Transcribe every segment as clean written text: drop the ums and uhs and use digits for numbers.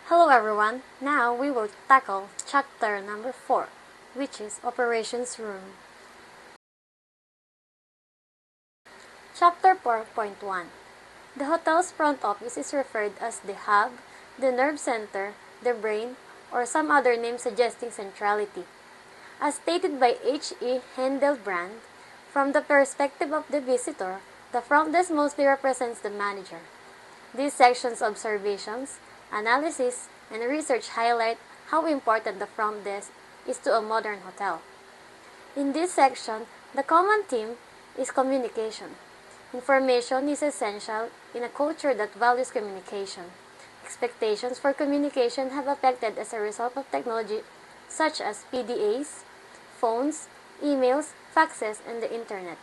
Hello everyone, now we will tackle chapter number 4, which is Operations Room. Chapter 4.1. The hotel's front office is referred as the hub, the nerve center, the brain, or some other name suggesting centrality. As stated by H.E. Hildebrand, from the perspective of the visitor, the front desk mostly represents the manager. These sections' observations, analysis, and research highlight how important the front desk is to a modern hotel. In this section, the common theme is communication. Information is essential in a culture that values communication. Expectations for communication have affected as a result of technology such as PDAs, phones, emails, faxes, and the internet.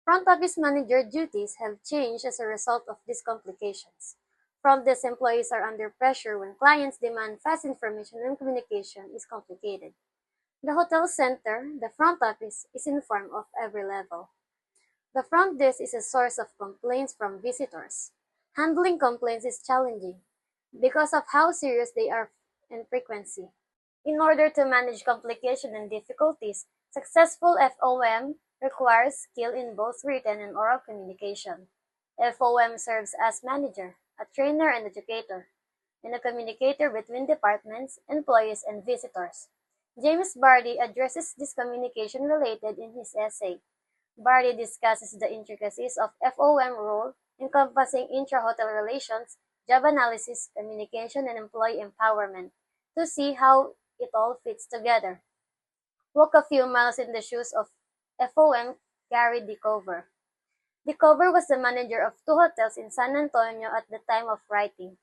Front office manager duties have changed as a result of these complications. Front desk employees are under pressure when clients demand fast information and communication is complicated. The hotel center, the front office, is informed of every level. The front desk is a source of complaints from visitors. Handling complaints is challenging because of how serious they are and frequency. In order to manage complication and difficulties, successful FOM requires skill in both written and oral communication. FOM serves as manager, a trainer and educator, and a communicator between departments, employees, and visitors. James Bardi addresses this communication related in his essay. Bardi discusses the intricacies of FOM role encompassing intra-hotel relations, job analysis, communication, and employee empowerment to see how it all fits together. Walk a few miles in the shoes of FOM Gary DeCover. DeCover was the manager of two hotels in San Antonio at the time of writing.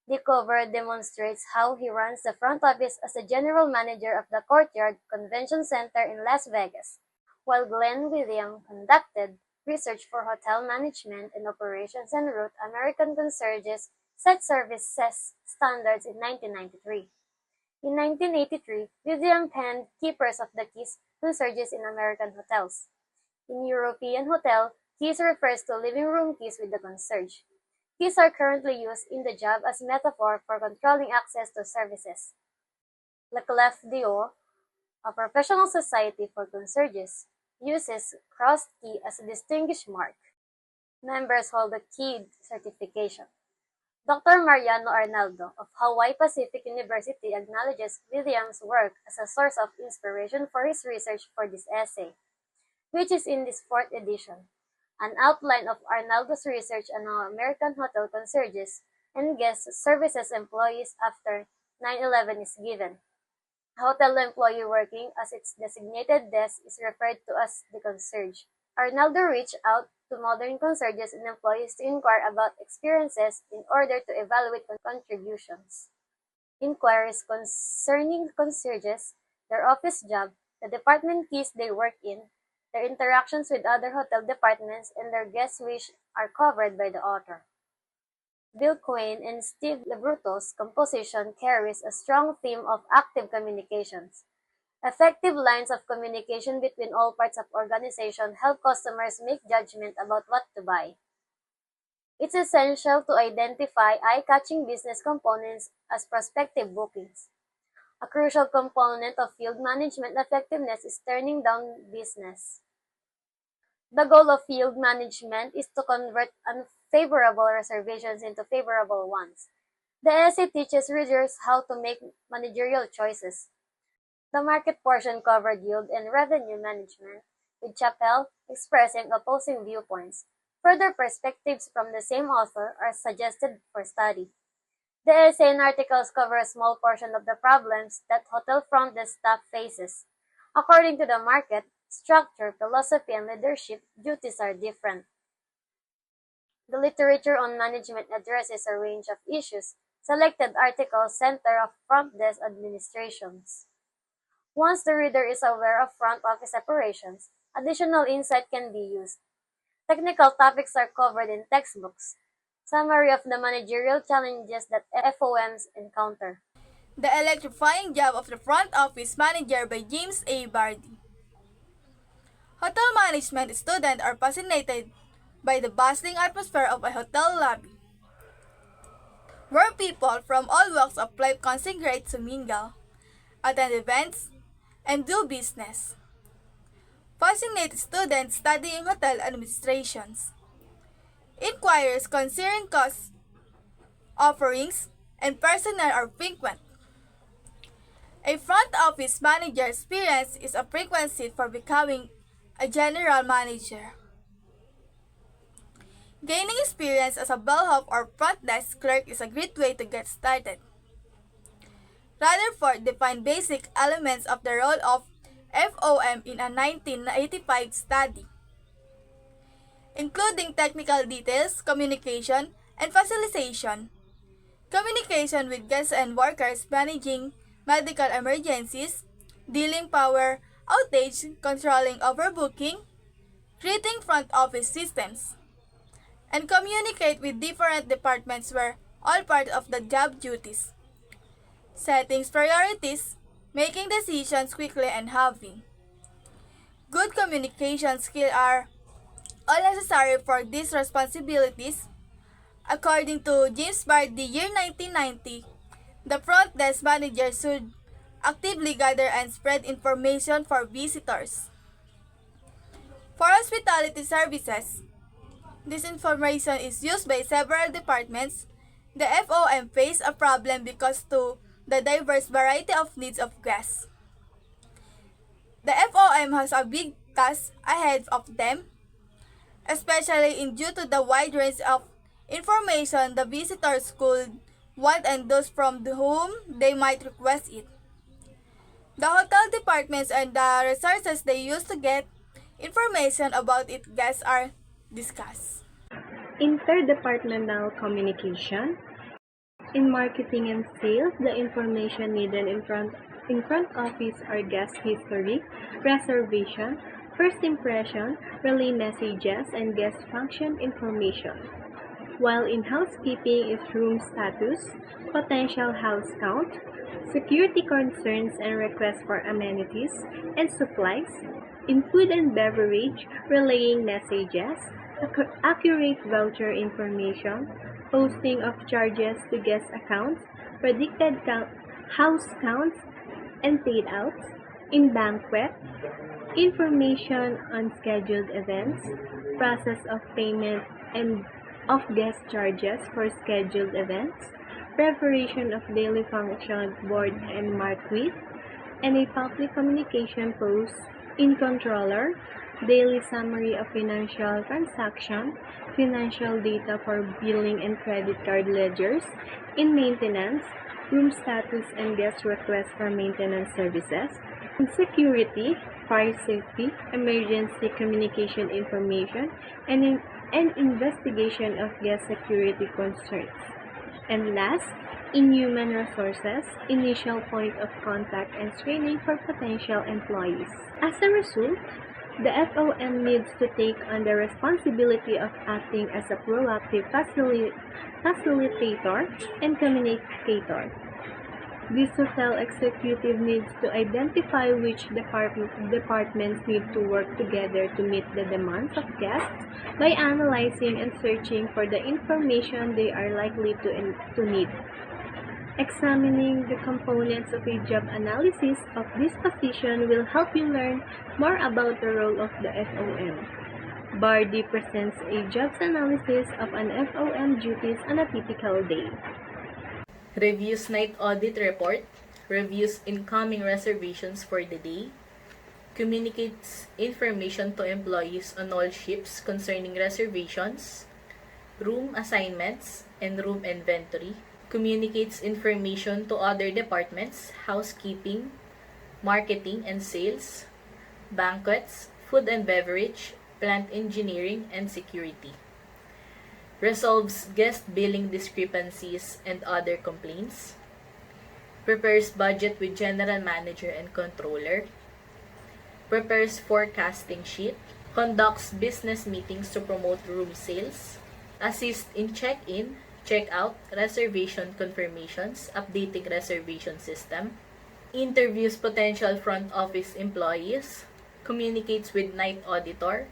DeCover demonstrates how he runs the front office as the general manager of the Courtyard Convention Center in Las Vegas, while Glenn William conducted research for hotel management and operations and wrote American Concierge's Set Services Standards in 1993. In 1983, William penned Keepers of the Keys, Concierges in American Hotels. In European hotel, keys refers to living room keys with the concierge. Keys are currently used in the job as metaphor for controlling access to services. Le Clef d'Or, a professional society for concierges, uses crossed key as a distinguished mark. Members hold a keyed certification. Dr. Mariano Arnaldo of Hawaii Pacific University acknowledges Williams' work as a source of inspiration for his research for this essay, which is in this fourth edition. An outline of Arnaldo's research on American hotel concierges and guest services employees after 9/11 is given. A hotel employee working as its designated desk is referred to as the concierge. Arnaldo reached out to modern concierges and employees to inquire about experiences in order to evaluate contributions. Inquiries concerning concierges, their office job, the department keys they work in, their interactions with other hotel departments, and their guest wish are covered by the author. Bill Quain and Steve Lebruto's composition carries a strong theme of active communications. Effective lines of communication between all parts of organization help customers make judgment about what to buy. It's essential to identify eye-catching business components as prospective bookings. A crucial component of field management effectiveness is turning down business. The goal of field management is to convert unfavorable reservations into favorable ones. The essay teaches readers how to make managerial choices. The market portion covered yield and revenue management, with Chappell expressing opposing viewpoints. Further perspectives from the same author are suggested for study. The essay and articles cover a small portion of the problems that hotel front desk staff faces. According to the market, structure, philosophy, and leadership duties are different. The literature on management addresses a range of issues. Selected articles center of front desk administrations. Once the reader is aware of front office operations, additional insight can be used. Technical topics are covered in textbooks. Summary of the managerial challenges that FOMs encounter. The Electrifying Job of the Front Office Manager by James A. Bardi. Hotel management students are fascinated by the bustling atmosphere of a hotel lobby. where people from all walks of life congregate to mingle, attend events, and do business. Fascinate students studying hotel administrations. Inquiries concerning costs, offerings, and personnel are frequent. A front office manager experience is a prerequisite for becoming a general manager. Gaining experience as a bellhop or front desk clerk is a great way to get started. Rutherford defined basic elements of the role of FOM in a 1985 study, including technical details, communication, and facilitation. Communication with guests and workers, managing medical emergencies, dealing power outage, controlling overbooking, creating front office systems, and communicate with different departments were all part of the job duties. Setting priorities, making decisions quickly, and having good communication skills are all necessary for these responsibilities. According to James Bardi, year 1990, the front desk manager should actively gather and spread information for visitors. For hospitality services, this information is used by several departments. The FOM face a problem because to the diverse variety of needs of guests. The FOM has a big task ahead of them, especially in due to the wide range of information the visitors could want and those from whom they might request it. The hotel departments and the resources they use to get information about its guests are discussed. Interdepartmental communication. In marketing and sales, the information needed in front office are guest history, reservation, first impression, relay messages, and guest function information. While in housekeeping is room status, potential house count, security concerns and requests for amenities and supplies. In food and beverage, relaying messages, accurate voucher information, posting of charges to guest accounts, predicted house counts, and paid outs. In banquet, information on scheduled events, process of payment and of guest charges for scheduled events, preparation of daily function board and marquee, and a public communication post in controller, daily summary of financial transaction, financial data for billing and credit card ledgers, in maintenance, room status and guest requests for maintenance services, in security, fire safety, emergency communication information, and in an investigation of guest security concerns. And last, in human resources, initial point of contact and screening for potential employees. As a result, the FOM needs to take on the responsibility of acting as a proactive facilitator and communicator. This hotel executive needs to identify which departments need to work together to meet the demands of guests by analyzing and searching for the information they are likely to need. Examining the components of a job analysis of this position will help you learn more about the role of the FOM. Bardi presents a jobs analysis of an FOM duties on a typical day. Reviews night audit report, reviews incoming reservations for the day, communicates information to employees on all ships concerning reservations, room assignments, and room inventory, communicates information to other departments, housekeeping, marketing and sales, banquets, food and beverage, plant engineering, and security. Resolves guest billing discrepancies and other complaints, prepares budget with general manager and controller, prepares forecasting sheet, conducts business meetings to promote room sales, assists in check-in, check-out, reservation confirmations, updating reservation system, interviews potential front office employees, communicates with night auditor,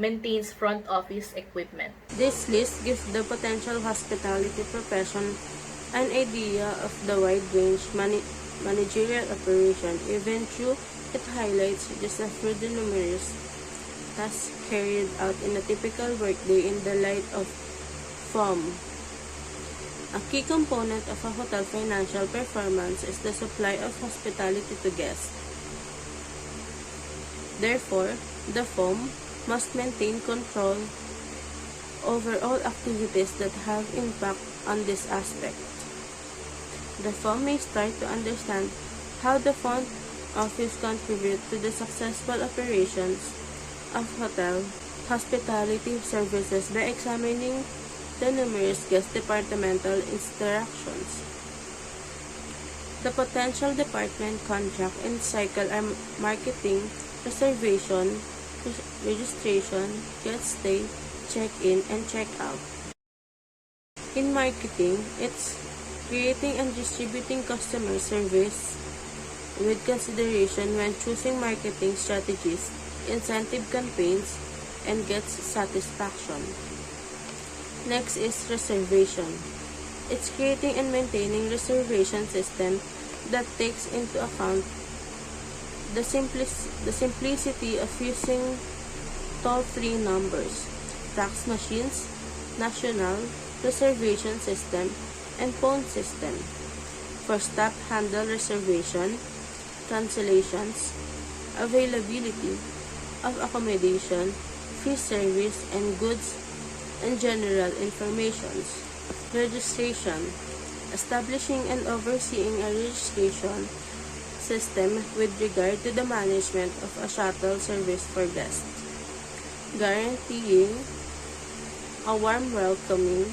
maintains front office equipment. This list gives the potential hospitality profession an idea of the wide range managerial operation, even though it highlights just a few the numerous tasks carried out in a typical workday in the light of FOM. A key component of a hotel financial performance is the supply of hospitality to guests. Therefore, the FOM must maintain control over all activities that have impact on this aspect. The FOM may start to understand how the front office contribute to the successful operations of hotel hospitality services by examining the numerous guest departmental interactions. The potential department contract and cycle are marketing, reservation, registration, guest stay, check-in, and check-out. In marketing, it's creating and distributing customer service with consideration when choosing marketing strategies, incentive campaigns, and guest satisfaction. Next is reservation. It's creating and maintaining reservation system that takes into account the simplicity of using toll-free numbers, fax machines, national reservation system, and phone system for staff handle reservation, cancellations, availability of accommodation, free service, and goods and general informations. Registration. Establishing and overseeing a registration system with regard to the management of a shuttle service for guests. Guaranteeing a warm welcoming,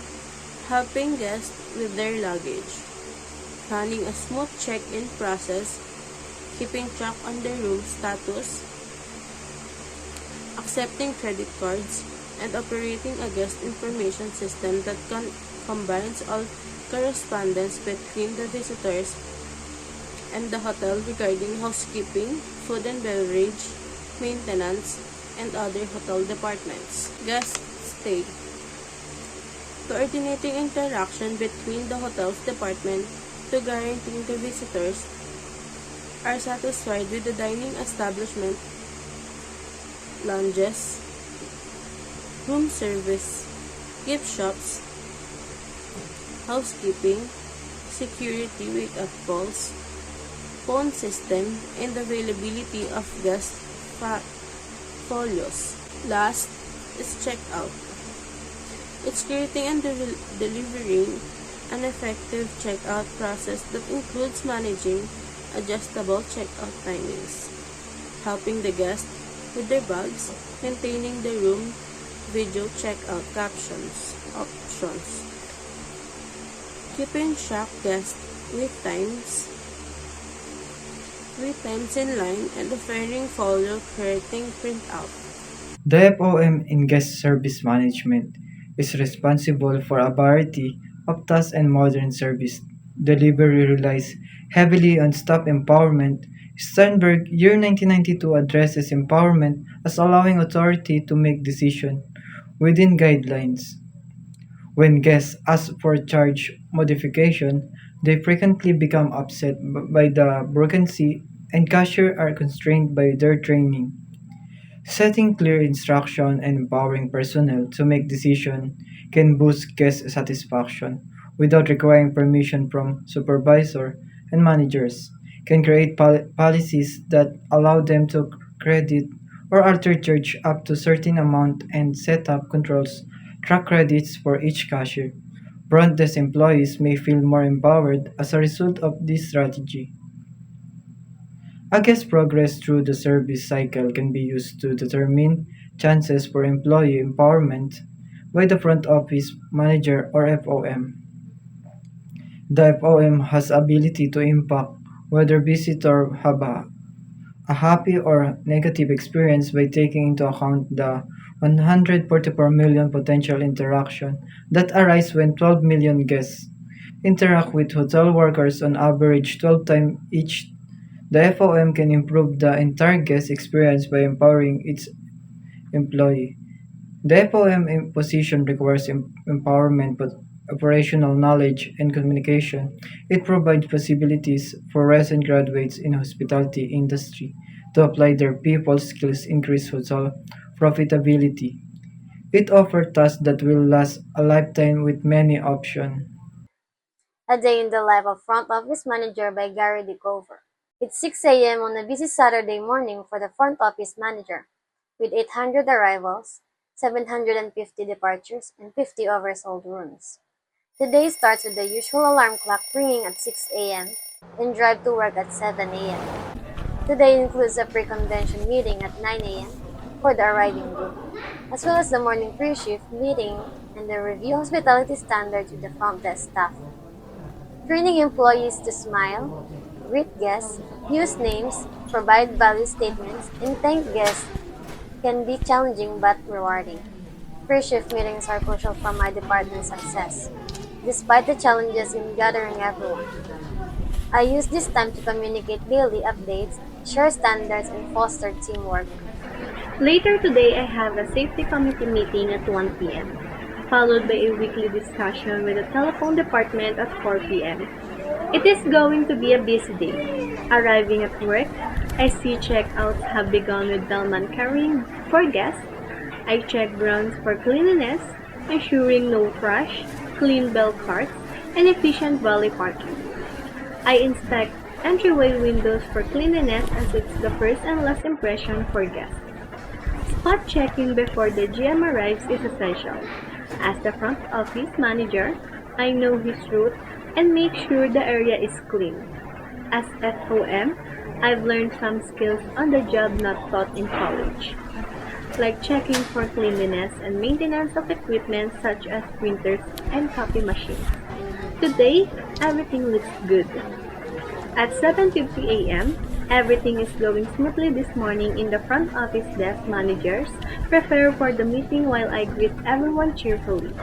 helping guests with their luggage, planning a smooth check-in process, keeping track on their room status, accepting credit cards, and operating a guest information system that combines all correspondence between the visitors and the hotel regarding housekeeping, food and beverage, maintenance, and other hotel departments. Guest stay. Coordinating interaction between the hotel's department to guarantee the visitors are satisfied with the dining establishment, lounges, room service, gift shops, housekeeping, security wake-up calls, phone system, and availability of guest folios. Last is checkout. It's creating and delivering an effective checkout process that includes managing adjustable checkout timings, helping the guests with their bags, maintaining the room, video checkout options, keeping track guest wait times in line, and offering folio creating printout. The FOM in guest service management is responsible for a variety of tasks and modern service delivery relies heavily on staff empowerment. Sternberg, year 1992, addresses empowerment as allowing authority to make decisions within guidelines. When guests ask for charge modification, they frequently become upset by the bureaucracy and cashiers are constrained by their training. Setting clear instruction and empowering personnel to make decisions can boost guest satisfaction without requiring permission from supervisor and managers. Can create policies that allow them to credit or alter charge up to certain amount and set up controls track credits for each cashier. Front desk employees may feel more empowered as a result of this strategy. A guest progress through the service cycle can be used to determine chances for employee empowerment by the front office manager or FOM. The FOM has ability to impact whether visitors have a happy or negative experience by taking into account the 144 million potential interactions that arise when 12 million guests interact with hotel workers on average 12 times each. The FOM can improve the entire guest experience by empowering its employee, The FOM position requires empowerment but operational knowledge and communication. It provides possibilities for recent graduates in hospitality industry to apply their people skills, increase hotel profitability. It offers tasks that will last a lifetime with many options. A Day in the Life of Front Office Manager by Gary D. Cover. It's 6 a.m. on a busy Saturday morning for the front office manager, with 800 arrivals, 750 departures, and 50 oversold rooms. The day starts with the usual alarm clock ringing at 6 a.m. and drive to work at 7 a.m. Today includes a pre-convention meeting at 9 a.m. for the arriving group, as well as the morning pre-shift meeting and the review hospitality standards with the front desk staff. Training employees to smile, greet guests, use names, provide value statements, and thank guests can be challenging but rewarding. Pre-shift meetings are crucial for my department's success, despite the challenges in gathering everyone. I use this time to communicate daily updates, share standards, and foster teamwork. Later today, I have a safety committee meeting at 1 p.m., followed by a weekly discussion with the telephone department at 4 p.m. It is going to be a busy day. Arriving at work, I see checkouts have begun with bellman carrying for guests. I check grounds for cleanliness, ensuring no trash, clean bell carts, and efficient valet parking. I inspect entryway windows for cleanliness as it's the first and last impression for guests. Spot checking before the GM arrives is essential. As the front office manager, I know his route and make sure the area is clean. As FOM, I've learned some skills on the job not taught in college, like checking for cleanliness and maintenance of equipment such as printers and copy machines. Today, everything looks good. At 7:50 a.m., everything is going smoothly this morning in the front office desk managers prepare for the meeting while I greet everyone cheerfully.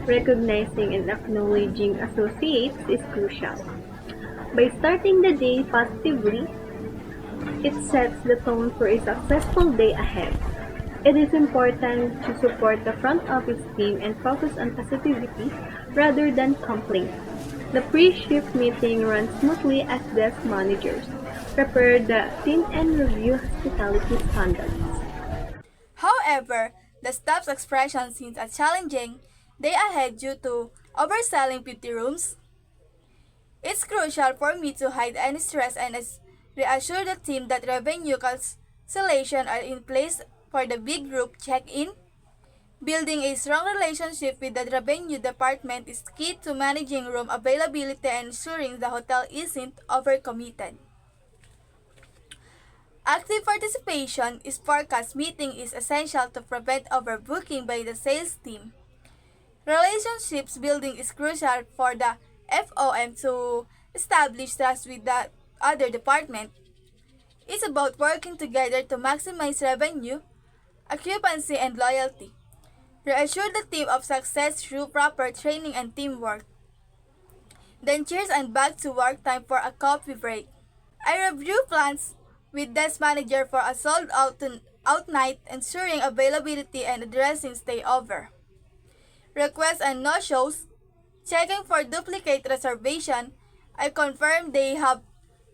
Recognizing and acknowledging associates is crucial. By starting the day positively, it sets the tone for a successful day ahead. It is important to support the front office team and focus on positivity rather than complaint. The pre-shift meeting runs smoothly as desk managers prepare the team and review hospitality standards. However, the staff's expression seems a challenging day ahead due to overselling 50 rooms. It's crucial for me to hide any stress and reassure the team that revenue cancellation are in place for the big group check-in. Building a strong relationship with the revenue department is key to managing room availability and ensuring the hotel isn't overcommitted. Active participation in forecast meeting is essential to prevent overbooking by the sales team. Relationships building is crucial for the FOM to establish trust with the other department. It's about working together to maximize revenue, occupancy, and loyalty. Reassure the team of success through proper training and teamwork. Then cheers and back to work time for a coffee break. I review plans with desk manager for a out night, ensuring availability and addressing stay over. Requests and no-shows, checking for duplicate reservation. I confirm they have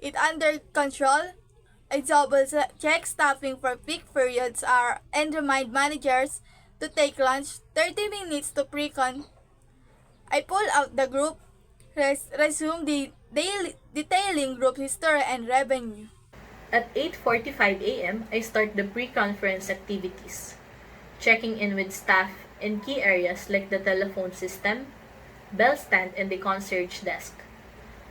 it under control. I double check staffing for peak periods and remind managers to take lunch 30 minutes to pre-con. I pull out the group, resume the detailing group history and revenue. At 8:45 a.m., I start the pre-conference activities, checking in with staff in key areas like the telephone system, bell stand, and the concierge desk.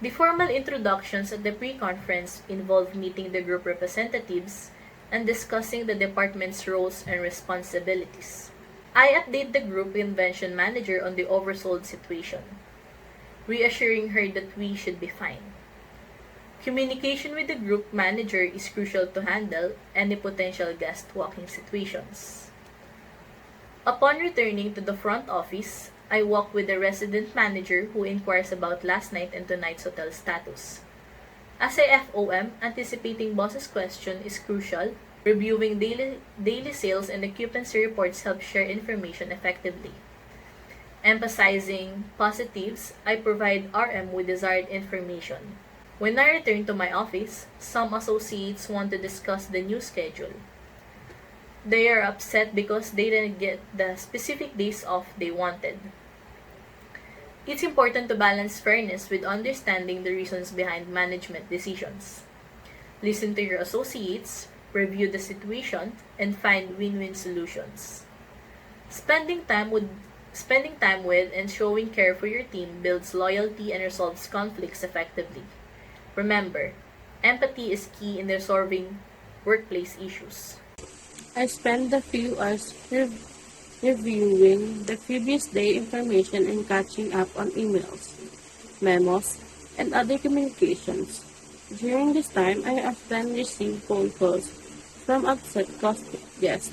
The formal introductions at the pre-conference involve meeting the group representatives and discussing the department's roles and responsibilities. I update the group convention manager on the oversold situation, reassuring her that we should be fine. Communication with the group manager is crucial to handle any potential guest walking situations. Upon returning to the front office, I walk with the resident manager who inquires about last night and tonight's hotel status. As a FOM, anticipating boss's question is crucial. Reviewing daily sales and occupancy reports help share information effectively. Emphasizing positives, I provide RM with desired information. When I return to my office, some associates want to discuss the new schedule. They are upset because they didn't get the specific days off they wanted. It's important to balance fairness with understanding the reasons behind management decisions. Listen to your associates, review the situation, and find win-win solutions. Spending time with Spending time with and showing care for your team builds loyalty and resolves conflicts effectively. Remember, empathy is key in resolving workplace issues. I spent a few hours reviewing the previous day information and catching up on emails, memos, and other communications. During this time, I often receive phone calls from upset guests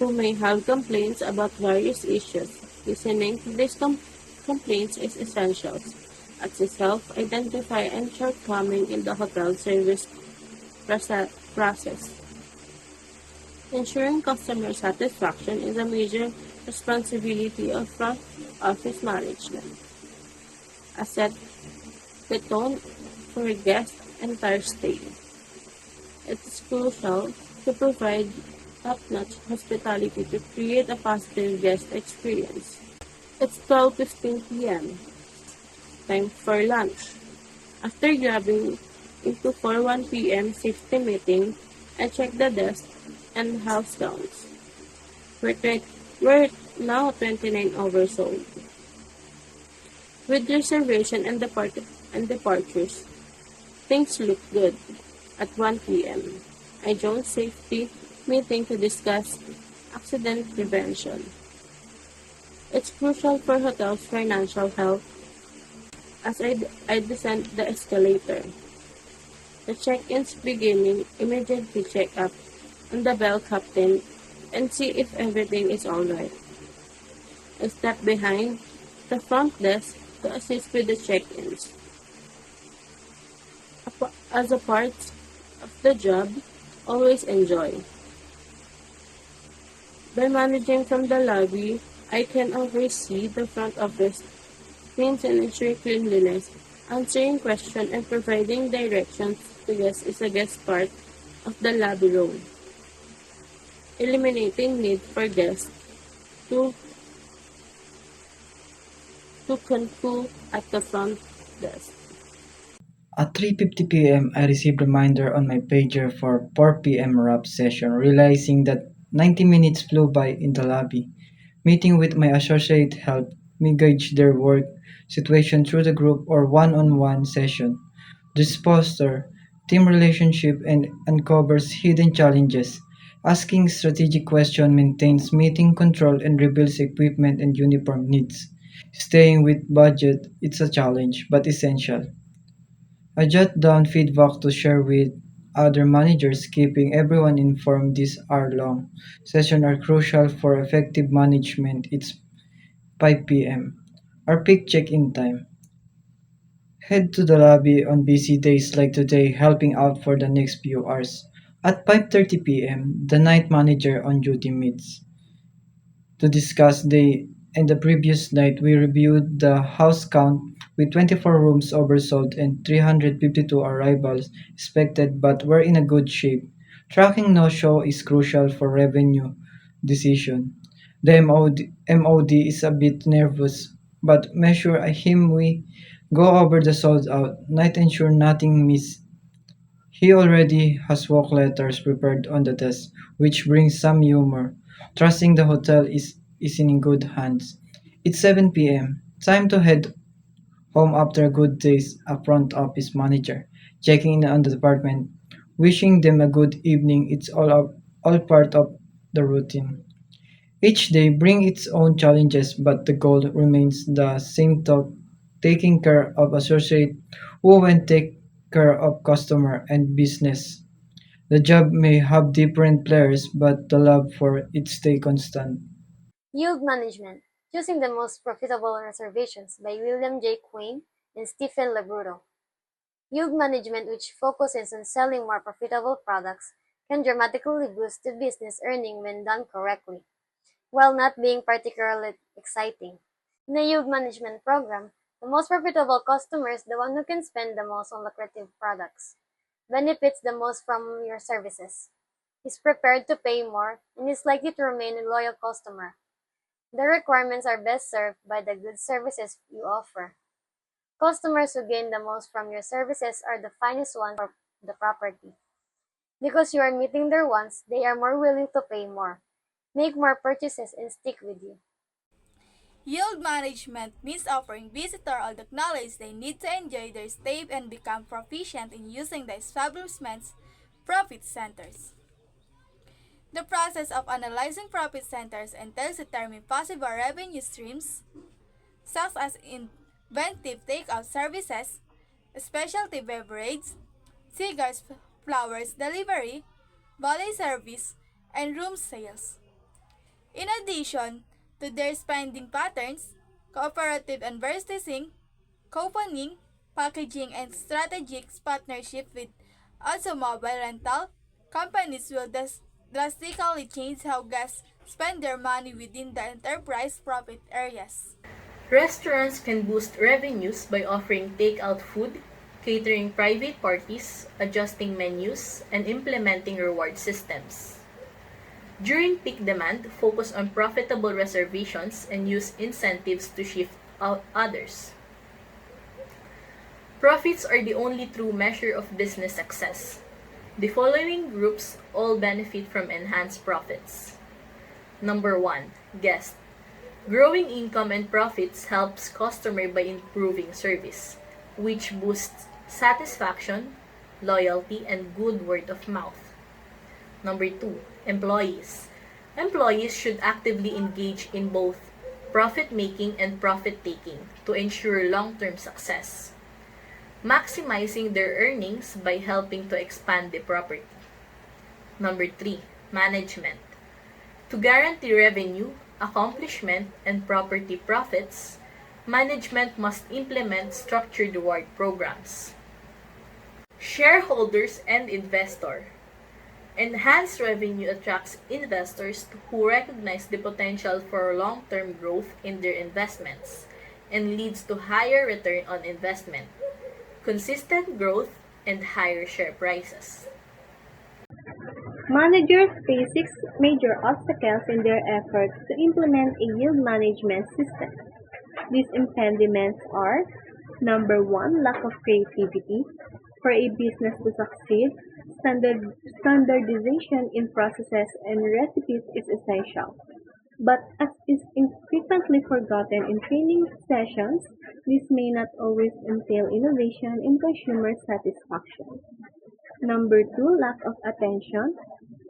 who may have complaints about various issues. Listening to these complaints is essential, as it helps identify any shortcoming in the hotel service process. Ensuring customer satisfaction is a major responsibility of front office management. A set the tone for a guest's entire stay. It is crucial to provide top-notch hospitality to create a positive guest experience. It's 12:15 p.m. Time for lunch. After grabbing into 4:01 p.m. safety meeting, I check the desk and house counts. We're now 29 hours old. With reservation and departures, things look good. At 1 p.m., I joined safety meeting to discuss accident prevention. It's crucial for hotels' financial health as I descend the escalator. The check-ins beginning immediately check up on the bell captain and see if everything is alright. I step behind the front desk to assist with the check-ins. As a part of the job, always enjoy. By managing from the lobby, I can oversee the front office, cleans and ensure cleanliness. Answering questions and providing directions to guests is a guest part of the lobby role, eliminating need for guests to concool at the front desk. At 3:50 p.m., I received reminder on my pager for 4 p.m. wrap session, realizing that 90 minutes flew by in the lobby. Meeting with my associate helped me gauge their work situation through the group or one-on-one session. This fosters team relationship and uncovers hidden challenges. Asking strategic questions maintains meeting control and reveals equipment and uniform needs. Staying with budget, it's a challenge, but essential. I jot down feedback to share with other managers, keeping everyone informed. These hour-long sessions are crucial for effective management. It's 5 p.m. Our peak check-in time. Head to the lobby on busy days like today, helping out for the next few hours. At 5:30 p.m., the night manager on duty meets to discuss the previous night. We reviewed the house count with 24 rooms oversold and 352 arrivals expected, but we're in a good shape. Tracking no-show is crucial for revenue decision. The MOD is a bit nervous, but measure him we go over the sold out night, ensure nothing miss. He already has walk letters prepared on the desk, which brings some humor. Trusting the hotel is in good hands. It's 7 p.m. Time to head home after a good day's a front office manager. Checking in on the department, wishing them a good evening. It's all part of the routine. Each day brings its own challenges, but the goal remains the same taking care of associate who will take care of customer and business. The job may have different players, but the love for it stay constant. Yield Management: Choosing the Most Profitable Reservations by William J. Quinn and Stephen Labruto. Yield management, which focuses on selling more profitable products, can dramatically boost the business earning when done correctly, while not being particularly exciting. In a yield management program, the most profitable customer is the one who can spend the most on lucrative products, benefits the most from your services, is prepared to pay more, and is likely to remain a loyal customer. The requirements are best served by the good services you offer. Customers who gain the most from your services are the finest ones for the property. Because you are meeting their wants, they are more willing to pay more, make more purchases, and stick with you. Yield management means offering visitors all the knowledge they need to enjoy their stay and become proficient in using the establishment's profit centers. The process of analyzing profit centers entails determining possible revenue streams, such as inventive takeout services, specialty beverage, cigars, flowers delivery, valet service, and room sales. In addition to their spending patterns, cooperative advertising, couponing, packaging, and strategic partnership with automobile rental companies will drastically change how guests spend their money within the enterprise profit areas. Restaurants can boost revenues by offering takeout food, catering private parties, adjusting menus, and implementing reward systems. During peak demand, focus on profitable reservations and use incentives to shift out others. Profits are the only true measure of business success. The following groups all benefit from enhanced profits. Number 1. Guest. Growing income and profits helps customer by improving service, which boosts satisfaction, loyalty, and good word of mouth. Number 2. Employees. Employees should actively engage in both profit-making and profit-taking to ensure long-term success, maximizing their earnings by helping to expand the property. Number 3. Management. To guarantee revenue, accomplishment, and property profits, management must implement structured reward programs. Shareholders and investor. Enhanced revenue attracts investors who recognize the potential for long-term growth in their investments and leads to higher return on investment, consistent growth, and higher share prices. Managers face 6 major obstacles in their efforts to implement a yield management system. These impediments are: number 1, lack of creativity. For a business to succeed, standardization in processes and recipes is essential. But as is frequently forgotten in training sessions, this may not always entail innovation in consumer satisfaction. Number 2, lack of attention.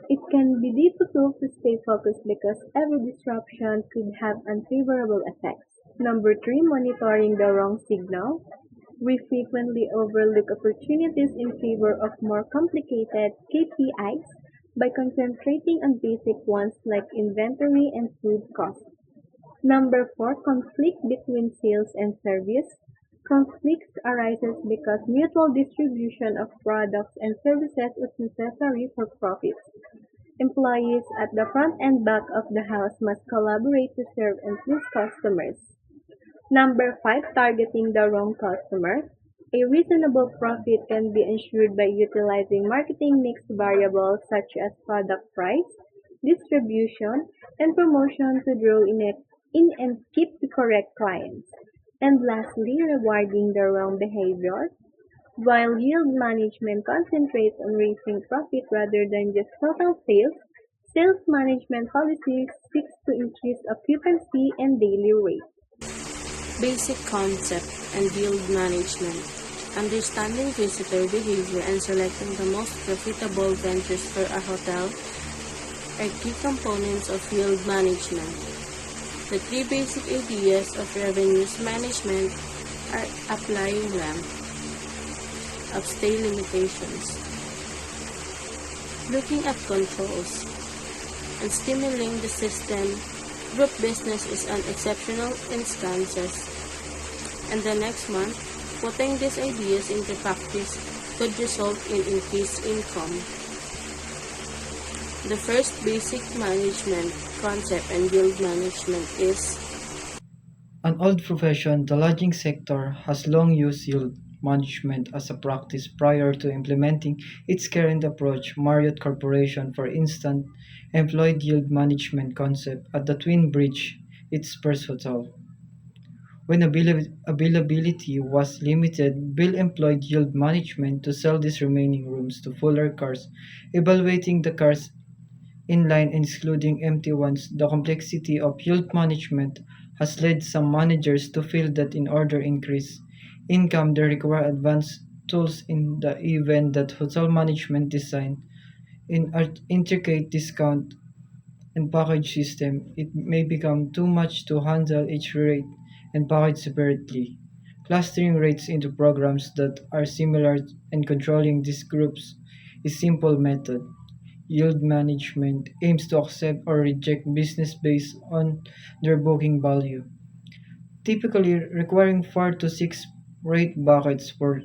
It can be difficult to stay focused because every disruption could have unfavorable effects. Number 3, monitoring the wrong signal. We frequently overlook opportunities in favor of more complicated KPIs by concentrating on basic ones like inventory and food costs. Number 4, conflict between sales and service. Conflicts arises because mutual distribution of products and services is necessary for profits. Employees at the front and back of the house must collaborate to serve and please customers. Number 5, targeting the wrong customer. A reasonable profit can be ensured by utilizing marketing mix variables such as product price, distribution, and promotion to draw in and keep the correct clients. And lastly, rewarding the wrong behavior. While yield management concentrates on raising profit rather than just total sales, sales management policies seeks to increase occupancy and daily rate. Basic concept and yield management. Understanding visitor behavior and selecting the most profitable ventures for a hotel are key components of yield management. The 3 basic ideas of revenues management are applying ramp, upstay limitations, looking at controls, and stimulating the system. Group business is an exceptional instances, and the next month, Putting these ideas into practice could result in increased income. The first basic management concept in yield management is An old profession, the lodging sector has long used yield management as a practice prior to implementing its current approach. Marriott Corporation, for instance, employed yield management concept at the Twin Bridge, its first hotel. When availability was limited, Bill employed yield management to sell these remaining rooms to fuller cars, evaluating the cars in line and excluding empty ones. The complexity of yield management has led some managers to feel that in order to increase income, they require advanced tools in the event that hotel management design in an intricate discount and package system. It may become too much to handle each rate and package separately. Clustering rates into programs that are similar and controlling these groups is simple method. Yield management aims to accept or reject business based on their booking value, typically requiring 4 to 6 rate buckets for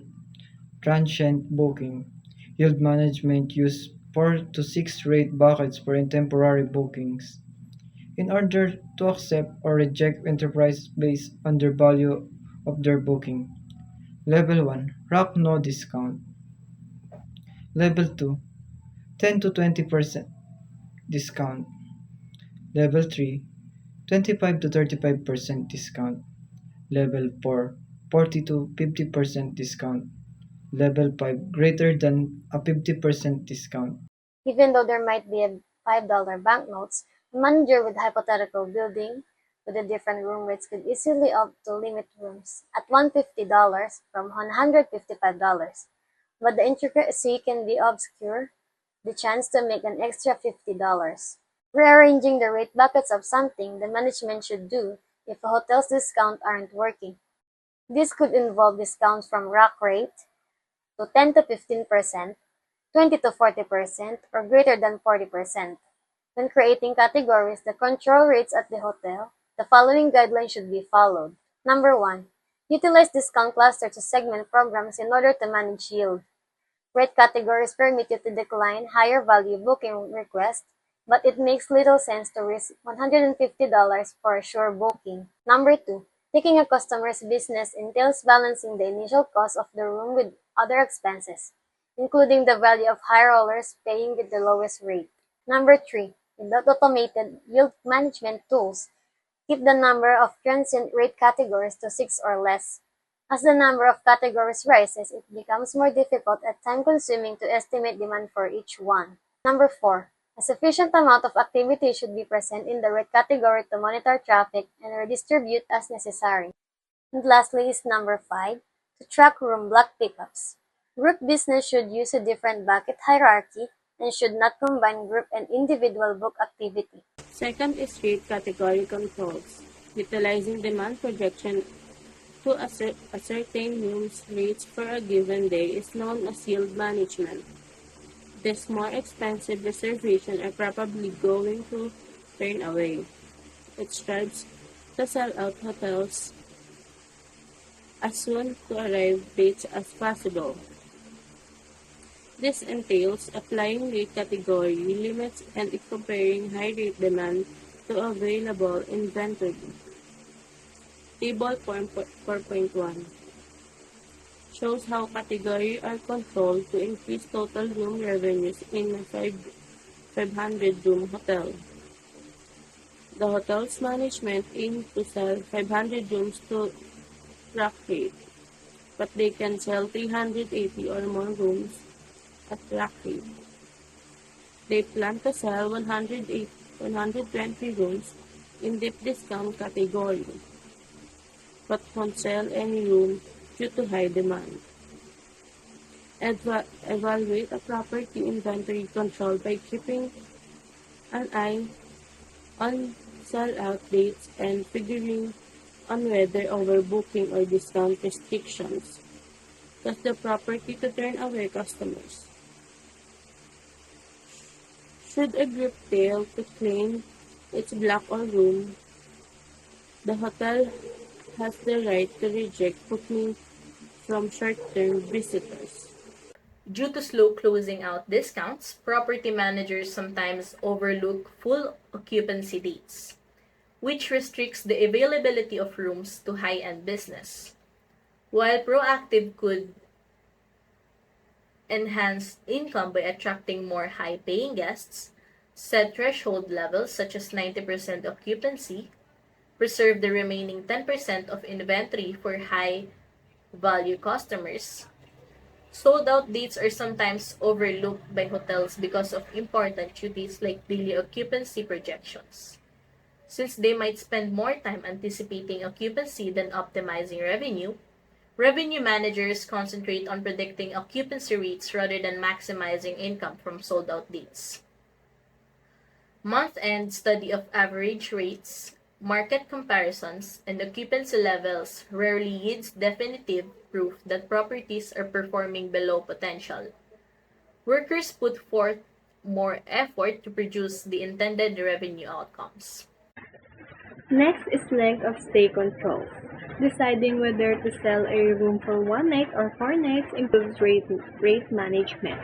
transient booking. Yield management uses 4 to 6 rate buckets for temporary bookings in order to accept or reject enterprise based on their value of their booking. Level 1, Rack no discount. Level 2, 10 to 20% discount. Level 3, 25 to 35% discount. Level 4, 40 to 50% discount. Level 5, greater than a 50% discount. Even though there might be a $5 banknotes, a manager with hypothetical building with a different room rates could easily opt to limit rooms at $150 from $155. But the intricacy can be obscure, the chance to make an extra $50. Rearranging the rate buckets of something the management should do if a hotel's discounts aren't working. This could involve discounts from rack rate to 10 to 15%, 20 to 40%, or greater than 40%. When creating categories, the control rates at the hotel, the following guidelines should be followed. Number 1. Utilize discount cluster to segment programs in order to manage yield. Rate categories permit you to decline higher value booking requests, but it makes little sense to risk $150 for a sure booking. Number 2. Taking a customer's business entails balancing the initial cost of the room with other expenses, including the value of high rollers paying with the lowest rate. Number 3. Without automated yield management tools, keep the number of transient rate categories to 6 or less. As the number of categories rises, it becomes more difficult and time-consuming to estimate demand for each one. Number 4. A sufficient amount of activity should be present in the rate category to monitor traffic and redistribute as necessary. And lastly is number 5. To track room block pickups. Group business should use a different bucket hierarchy and should not combine group and individual book activity. second is rate category controls, utilizing demand projection to ascertain rooms rates for a given day is known as yield management. These more expensive reservations are probably going to turn away. It strives to sell out hotels as soon to arrive dates as possible. This entails applying rate category limits and comparing high rate demand to available inventory. Table 4.1 shows how categories are controlled to increase total room revenues in a 500-room hotel. The hotel's management aims to sell 500 rooms to rack rate, but they can sell 380 or more rooms at rack rate. They plan to sell 120 rooms in deep discount category, but won't sell any room due to high demand. Evaluate a property inventory control by keeping an eye on sell-out dates and figuring on whether overbooking or discount restrictions cause the property to turn away customers. Should a group fail to claim its block or room, the hotel has the right to reject booking from short-term visitors. Due to slow closing out discounts, property managers sometimes overlook full occupancy dates, which restricts the availability of rooms to high-end business. While proactive could enhance income by attracting more high-paying guests, set threshold levels such as 90% occupancy, preserve the remaining 10% of inventory for high-value customers. Sold out dates are sometimes overlooked by hotels because of important duties like daily occupancy projections. Since they might spend more time anticipating occupancy than optimizing revenue, revenue managers concentrate on predicting occupancy rates rather than maximizing income from sold out dates. Month-end study of average rates, market comparisons, and occupancy levels rarely yields definitive proof that properties are performing below potential. Workers put forth more effort to produce the intended revenue outcomes. Next is length of stay control. Deciding whether to sell a room for 1 night or 4 nights improves rate management.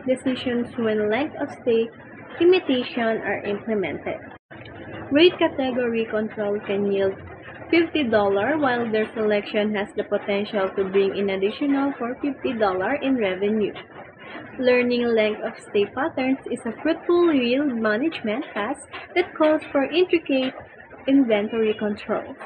Decisions when length of stay limitation are implemented. Rate category control can yield $50 while their selection has the potential to bring in additional $450 in revenue. Learning length of stay patterns is a fruitful yield management task that calls for intricate inventory controls.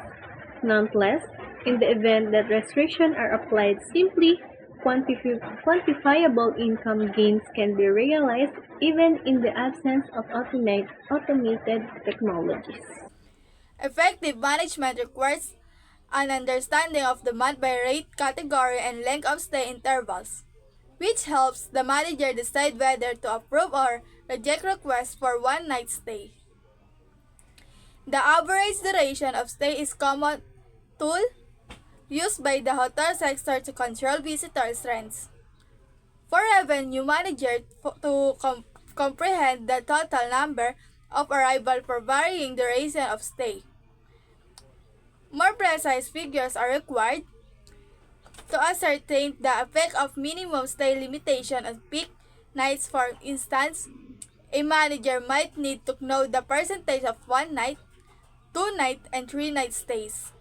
Nonetheless, in the event that restrictions are applied simply, quantifiable income gains can be realized even in the absence of automated technologies. Effective management requires an understanding of demand by rate category and length of stay intervals, which helps the manager decide whether to approve or reject requests for 1 night stay. The average duration of stay is common tool used by the hotel sector to control visitor trends. For revenue manager to comprehend the total number of arrival for varying duration of stay. More precise figures are required to ascertain the effect of minimum stay limitation on peak nights. For instance, a manager might need to know the percentage of 1 night, 2 night, and 3 night stays.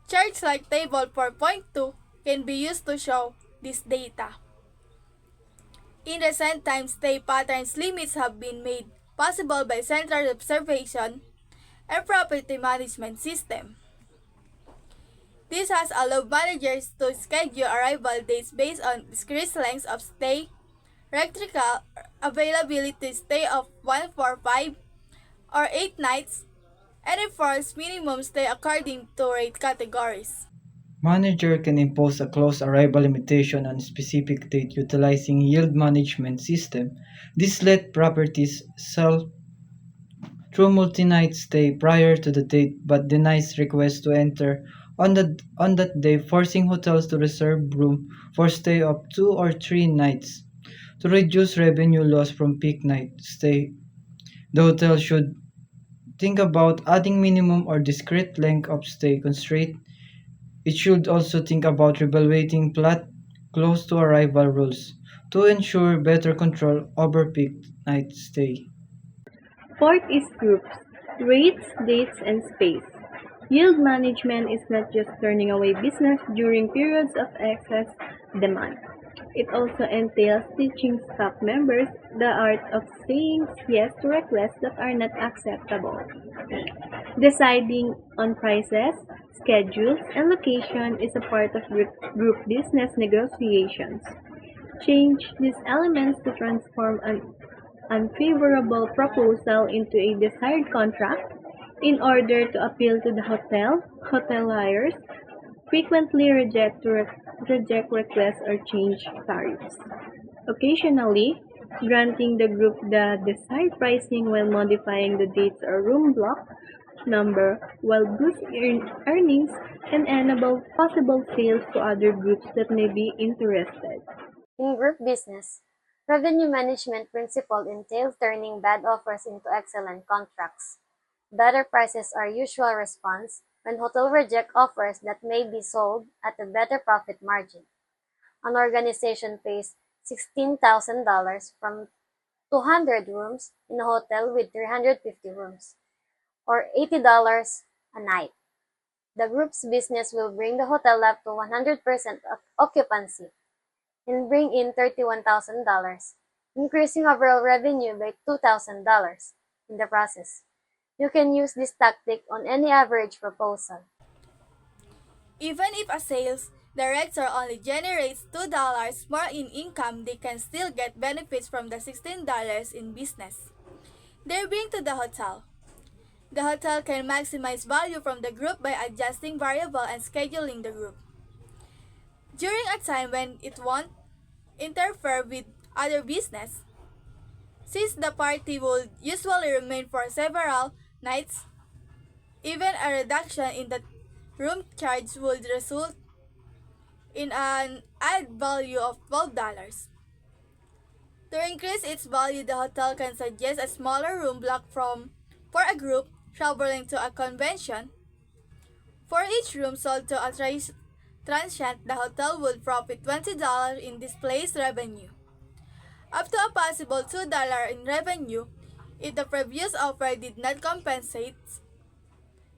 Charts like Table 4.2 can be used to show this data. In recent times, stay patterns limits have been made possible by central observation and property management system. This has allowed managers to schedule arrival dates based on decreased lengths of stay, electrical availability stay of 145 or 8 nights, and enforce minimum stay according to rate categories. Manager can impose a close arrival limitation on a specific date utilizing yield management system. This let properties sell through multi-night stay prior to the date but denies requests to enter on that day, forcing hotels to reserve room for stay of 2 or 3 nights. To reduce revenue loss from peak night stay, the hotel should think about adding minimum or discrete length of stay constraint. It should also think about reevaluating flat close to arrival rules to ensure better control over peak night stay. Fourth is groups, rates, dates, and space. Yield management is not just turning away business during periods of excess demand. It also entails teaching staff members the art of saying yes to requests that are not acceptable. Deciding on prices, schedules, and location is a part of group business negotiations. Change these elements to transform an unfavorable proposal into a desired contract in order to appeal to the hotel. Hoteliers frequently reject requests or change tariffs. Occasionally, granting the group the desired pricing while modifying the dates or room block number will boost earnings and enable possible sales to other groups that may be interested. In group business, revenue management principle entails turning bad offers into excellent contracts. Better prices are usual response, when hotel reject offers that may be sold at a better profit margin. An organization pays $16,000 from 200 rooms in a hotel with 350 rooms, or $80 a night. The group's business will bring the hotel up to 100% occupancy and bring in $31,000, increasing overall revenue by $2,000 in the process. You can use this tactic on any average proposal. Even if a sales director only generates $2 more in income, they can still get benefits from the $16 in business they bring to the hotel. The hotel can maximize value from the group by adjusting variable and scheduling the group during a time when it won't interfere with other business. Since the party would usually remain for several nights, even a reduction in the room charge would result in an added value of $12. To increase its value, the hotel can suggest a smaller room block for a group traveling to a convention. For each room sold to a transient, the hotel would profit $20 in displaced revenue, up to a possible $2 in revenue if the previous offer did not compensate.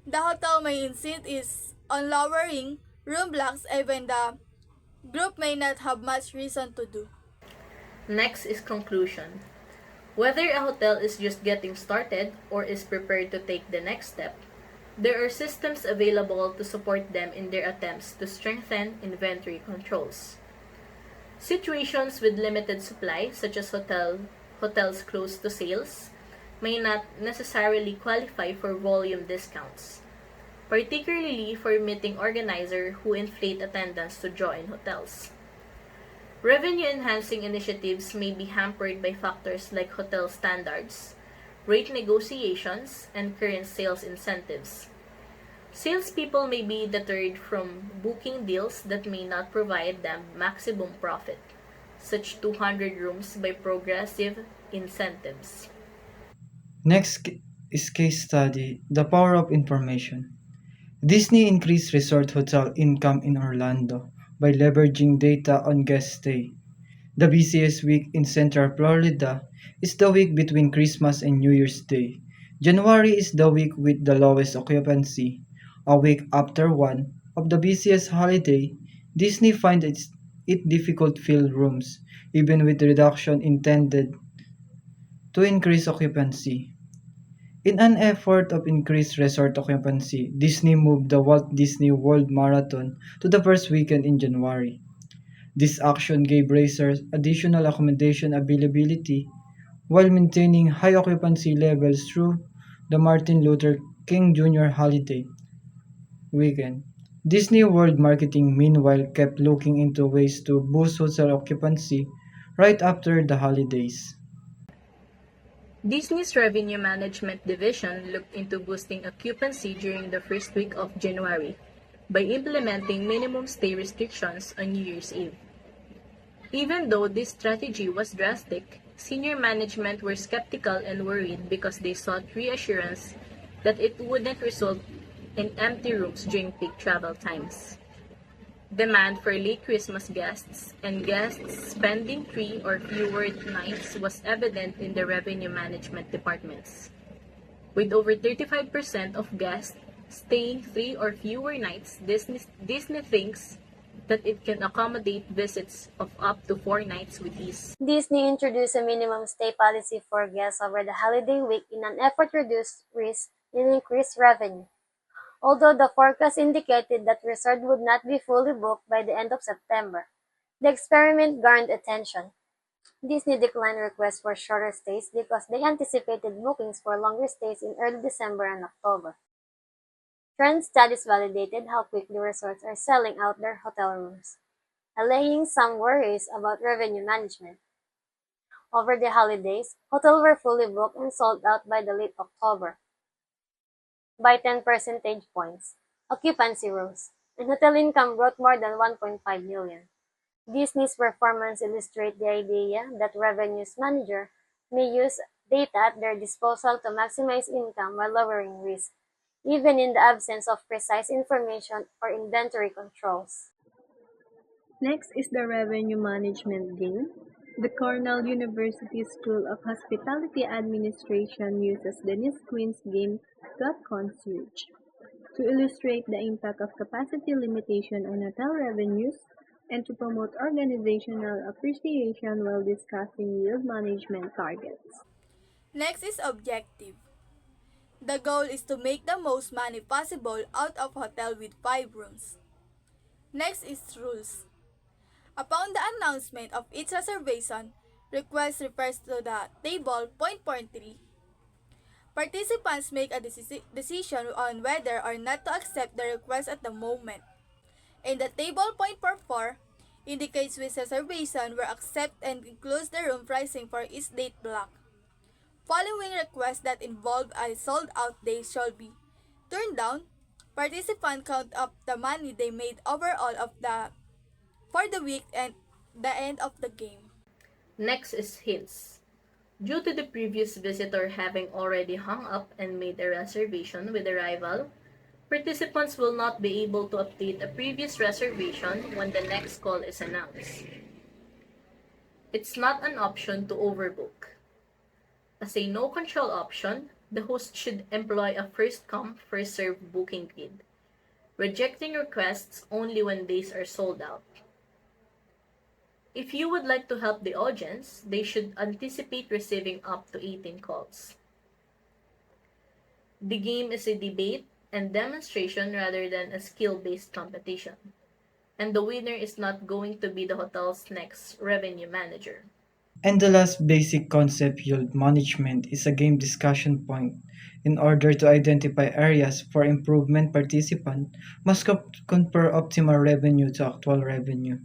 The hotel may insist on lowering room blocks even the group may not have much reason to do. Next is conclusion. Whether a hotel is just getting started or is prepared to take the next step, there are systems available to support them in their attempts to strengthen inventory controls. Situations with limited supply, such as hotels close to sales, may not necessarily qualify for volume discounts, particularly for meeting organizers who inflate attendance to draw in hotels. Revenue-enhancing initiatives may be hampered by factors like hotel standards, rate negotiations, and current sales incentives. Salespeople may be deterred from booking deals that may not provide them maximum profit, such 200 rooms by progressive incentives. Next is case study, The Power of Information. Disney increased resort hotel income in Orlando by leveraging data on guest stay. The busiest week in Central Florida is the week between Christmas and New Year's Day. January is the week with the lowest occupancy. A week after one of the busiest holiday, Disney finds it difficult to fill rooms, even with reduction intended to increase occupancy. In an effort of increased resort occupancy, Disney moved the Walt Disney World Marathon to the first weekend in January. This action gave racers additional accommodation availability while maintaining high occupancy levels through the Martin Luther King Jr. holiday weekend. Disney World marketing meanwhile kept looking into ways to boost hotel occupancy right after the holidays. Disney's Revenue Management Division looked into boosting occupancy during the first week of January by implementing minimum stay restrictions on New Year's Eve. Even though this strategy was drastic, senior management were skeptical and worried because they sought reassurance that it wouldn't result in empty rooms during peak travel times. Demand for late Christmas guests and guests spending 3 or fewer nights was evident in the revenue management departments. With over 35% of guests staying 3 or fewer nights, Disney thinks that it can accommodate visits of up to 4 nights with ease. Disney introduced a minimum stay policy for guests over the holiday week in an effort to reduce risk and increase revenue. Although the forecast indicated that resort would not be fully booked by the end of September, the experiment garnered attention. Disney declined requests for shorter stays because they anticipated bookings for longer stays in early December and October. Trend studies validated how quickly resorts are selling out their hotel rooms, allaying some worries about revenue management. Over the holidays, hotels were fully booked and sold out by the late October. By 10 percentage points, occupancy rose, and hotel income brought more than 1.5 million. Disney's performance illustrates the idea that revenues manager may use data at their disposal to maximize income while lowering risk. even in the absence of precise information or inventory controls. Next is the revenue management game. The Cornell University School of Hospitality Administration uses Dennis Quinn's game Got Concierge to illustrate the impact of capacity limitation on hotel revenues and to promote organizational appreciation while discussing yield management targets. Next is objective. The goal is to make the most money possible out of hotel with 5 rooms. Next is rules. Upon the announcement of each reservation, request refers to the table point point 3. Participants make a decision on whether or not to accept the request at the moment. In the table point point 4 indicates which reservation were accepted and includes the room pricing for each date block. Following requests that involve a sold-out day shall be turned down. Participants count up the money they made overall for the week and the end of the game. Next is hints. Due to the previous visitor having already hung up and made a reservation with arrival, participants will not be able to update a previous reservation when the next call is announced. It's not an option to overbook. As a no-control option, the host should employ a first-come, first-served booking grid, rejecting requests only when days are sold out. If you would like to help the audience, they should anticipate receiving up to 18 calls. The game is a debate and demonstration rather than a skill-based competition, and the winner is not going to be the hotel's next revenue manager. And the last basic concept, yield management, is a game discussion point. In order to identify areas for improvement, participants must compare optimal revenue to actual revenue.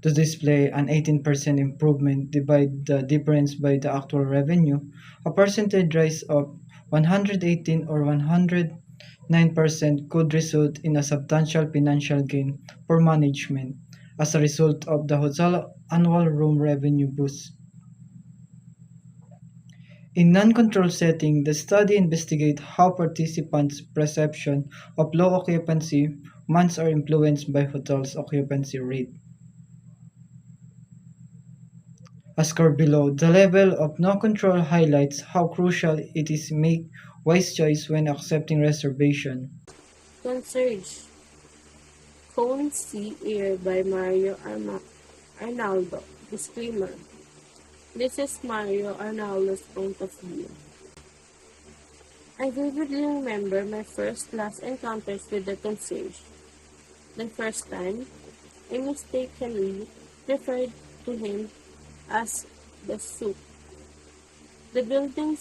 To display an 18% improvement, divide the difference by the actual revenue. A percentage rise of 118 or 109% could result in a substantial financial gain for management as a result of the hotel annual room revenue boost. In non-controlled setting, the study investigates how participants' perception of low occupancy months are influenced by hotels' occupancy rate. As scored below, the level of no-control highlights how crucial it is to make wise choice when accepting reservation. Concierge. Cone Sea Air by Mario Arnaldo. Disclaimer. This is Mario Arnaldo's point of view. I vividly remember my first class encounters with the concierge. The first time, I mistakenly referred to him as the soup. The building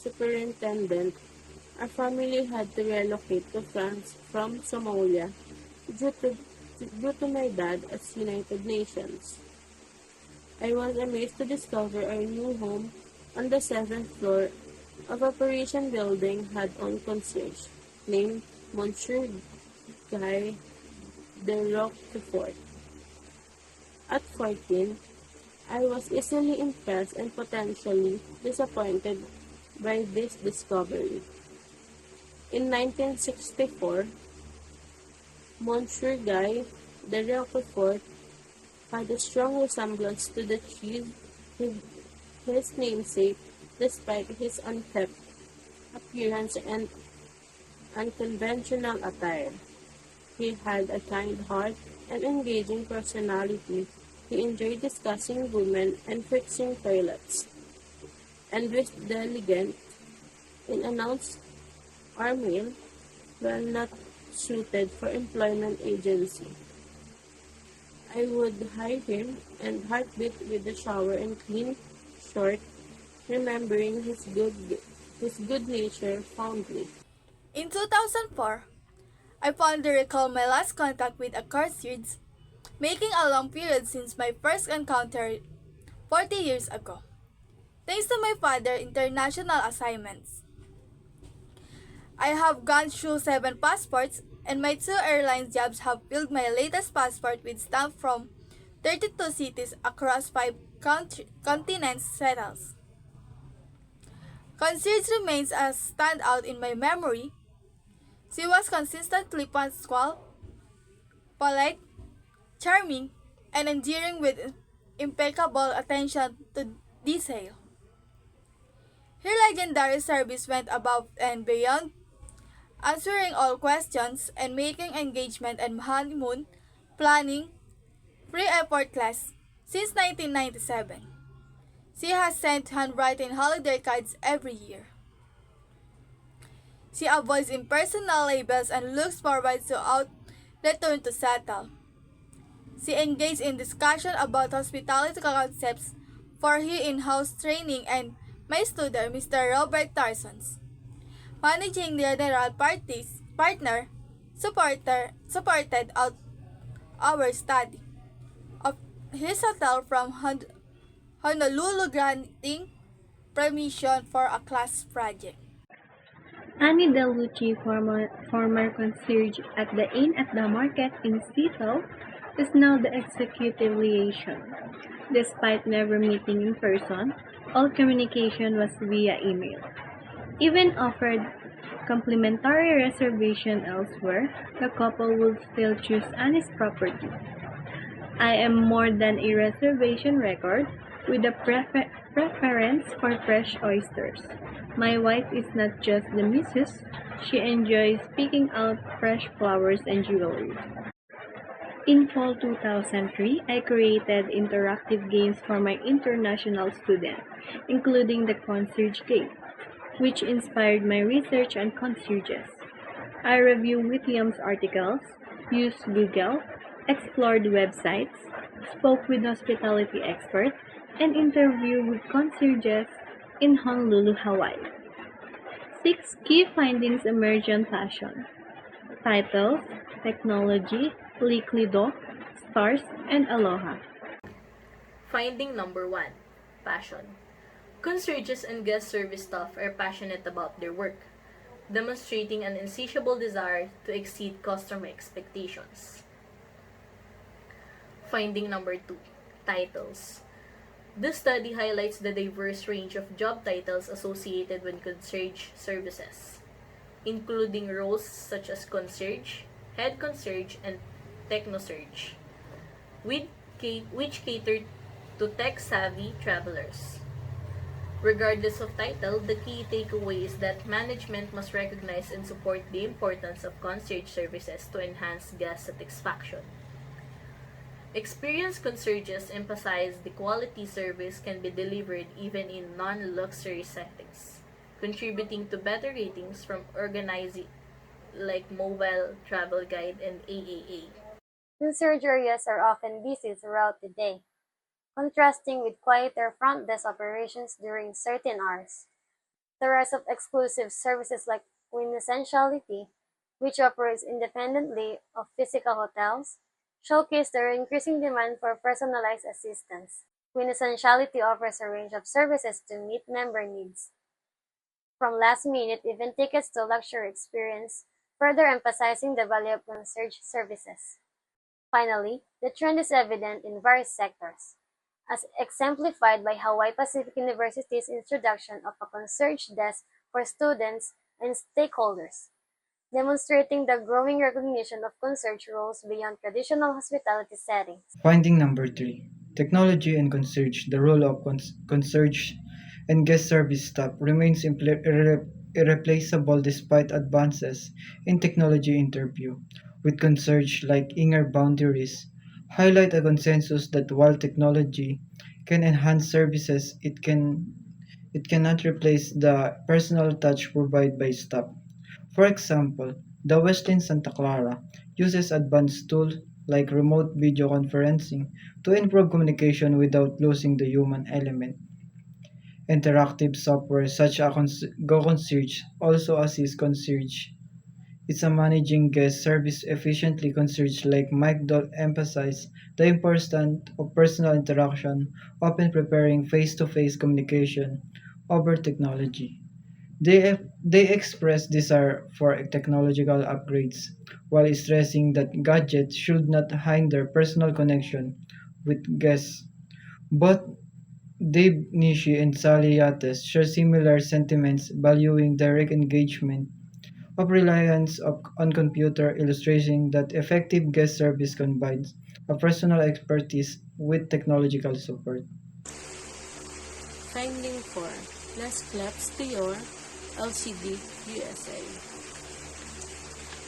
superintendent, our family had to relocate to France from Somalia due to my dad as United Nations. I was amazed to discover our new home on the 7th floor of Operation Building had on concierge named Monsieur Guy de Roquefort. At 14, I was easily impressed and potentially disappointed by this discovery. In 1964, Monsieur Guy de Roquefort had a strong resemblance to the chief, his namesake, despite his unkempt appearance and unconventional attire. He had a kind heart and engaging personality. He enjoyed discussing women and fixing toilets, and wished the elegant and announced our mail well not suited for employment agency. I would hire him and heartbeat with the shower and clean short, remembering his good nature fondly. In 2004, I fondly recall my last contact with a concierge, making a long period since my first encounter 40 years ago. Thanks to my father's international assignments, I have gone through 7 passports, and my 2 airline jobs have filled my latest passport with stamps from 32 cities across 5 continents settles. Concierge remains a standout in my memory She was consistently punctual, polite, charming, and endearing with impeccable attention to detail. Her legendary service went above and beyond, answering all questions and making engagement and honeymoon planning free effortless since 1997. She has sent handwritten holiday cards every year. She avoids impersonal labels and looks forward to our return to settle. She engaged in discussion about hospitality concepts for her in-house training and my student, Mr. Robert Tarsons, managing general parties, partner, supported out our study of his hotel from Honolulu granting permission for a class project. Annie Delucci, former concierge at the Inn at the Market in Seattle, is now the executive liaison. Despite never meeting in person, all communication was via email. Even offered complimentary reservation elsewhere, the couple would still choose Annie's property. I am more than a reservation record with a preference for fresh oysters. My wife is not just the missus, she enjoys picking out fresh flowers and jewelry. In fall 2003, I created interactive games for my international students, including the Concierge Game, which inspired my research on concierges. I reviewed Williams articles, used Google, explored websites, spoke with hospitality experts, and interviewed with concierges in Honolulu, Hawaii. Six key findings emerged on passion: titles, technology, Liquido, stars, and aloha. Finding number 1. Passion. Concierges and guest service staff are passionate about their work, demonstrating an insatiable desire to exceed customer expectations. Finding number 2. Titles. This study highlights the diverse range of job titles associated with concierge services, including roles such as concierge, head concierge, and technosurge, which cater to tech-savvy travelers. Regardless of title, the key takeaway is that management must recognize and support the importance of concierge services to enhance guest satisfaction. Experienced concierges emphasize the quality service can be delivered even in non-luxury settings, contributing to better ratings from organizations like Mobile Travel Guide and AAA. Concierge areas are often busy throughout the day, contrasting with quieter front desk operations during certain hours. The rise of exclusive services like Quintessentiality, which operates independently of physical hotels, showcase their increasing demand for personalized assistance. Quintessentiality offers a range of services to meet member needs, from last-minute event tickets to luxury experience, further emphasizing the value of concierge services. Finally, the trend is evident in various sectors, as exemplified by Hawaii Pacific University's introduction of a concierge desk for students and stakeholders, demonstrating the growing recognition of concierge roles beyond traditional hospitality settings. Finding number 3. Technology and concierge. The role of concierge and guest service staff remains irreplaceable despite advances in technology interview, with concierge like inner boundaries highlight a consensus that while technology can enhance services, it cannot replace the personal touch provided by staff. For example, the Westin Santa Clara uses advanced tools like remote video conferencing to improve communication without losing the human element. Interactive software such as Go Concierge also assists concierge. It's a managing guest service efficiently. Concierge like Mike Dole emphasize the importance of personal interaction, often preparing face-to-face communication over technology. They express desire for technological upgrades while stressing that gadgets should not hinder personal connection with guests. Both Dave Nishi and Sally Yates share similar sentiments, valuing direct engagement of reliance on computer, illustrating that effective guest service combines a personal expertise with technological support. Finding 4. Les Cleps Dior, LCD, USA.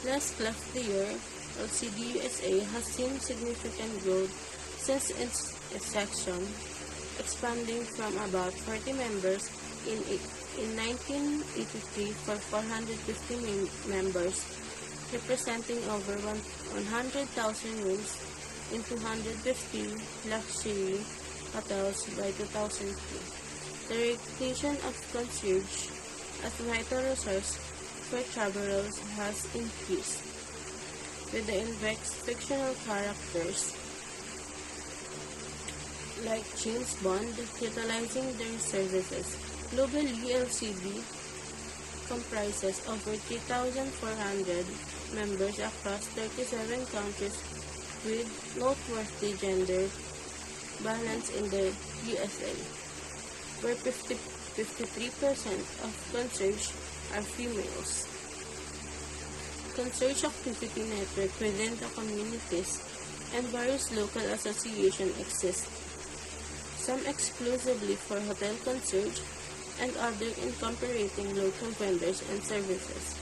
Les Cleps Dior, LCD, USA has seen significant growth since its inception, expanding from about 40 members in 1983 for 450 members, representing over 100,000 rooms in 250 luxury hotels by 2003. The reputation of concierge as a vital resource for travelers has increased, with the invex fictional characters like James Bond utilizing their services. Globally, LCD comprises over 3,400 members across 37 countries with noteworthy gender balance in the USA, where 53% of concierge are females. Concierge activity network within the communities and various local associations exist, some exclusively for hotel concierge and other incorporating local vendors and services.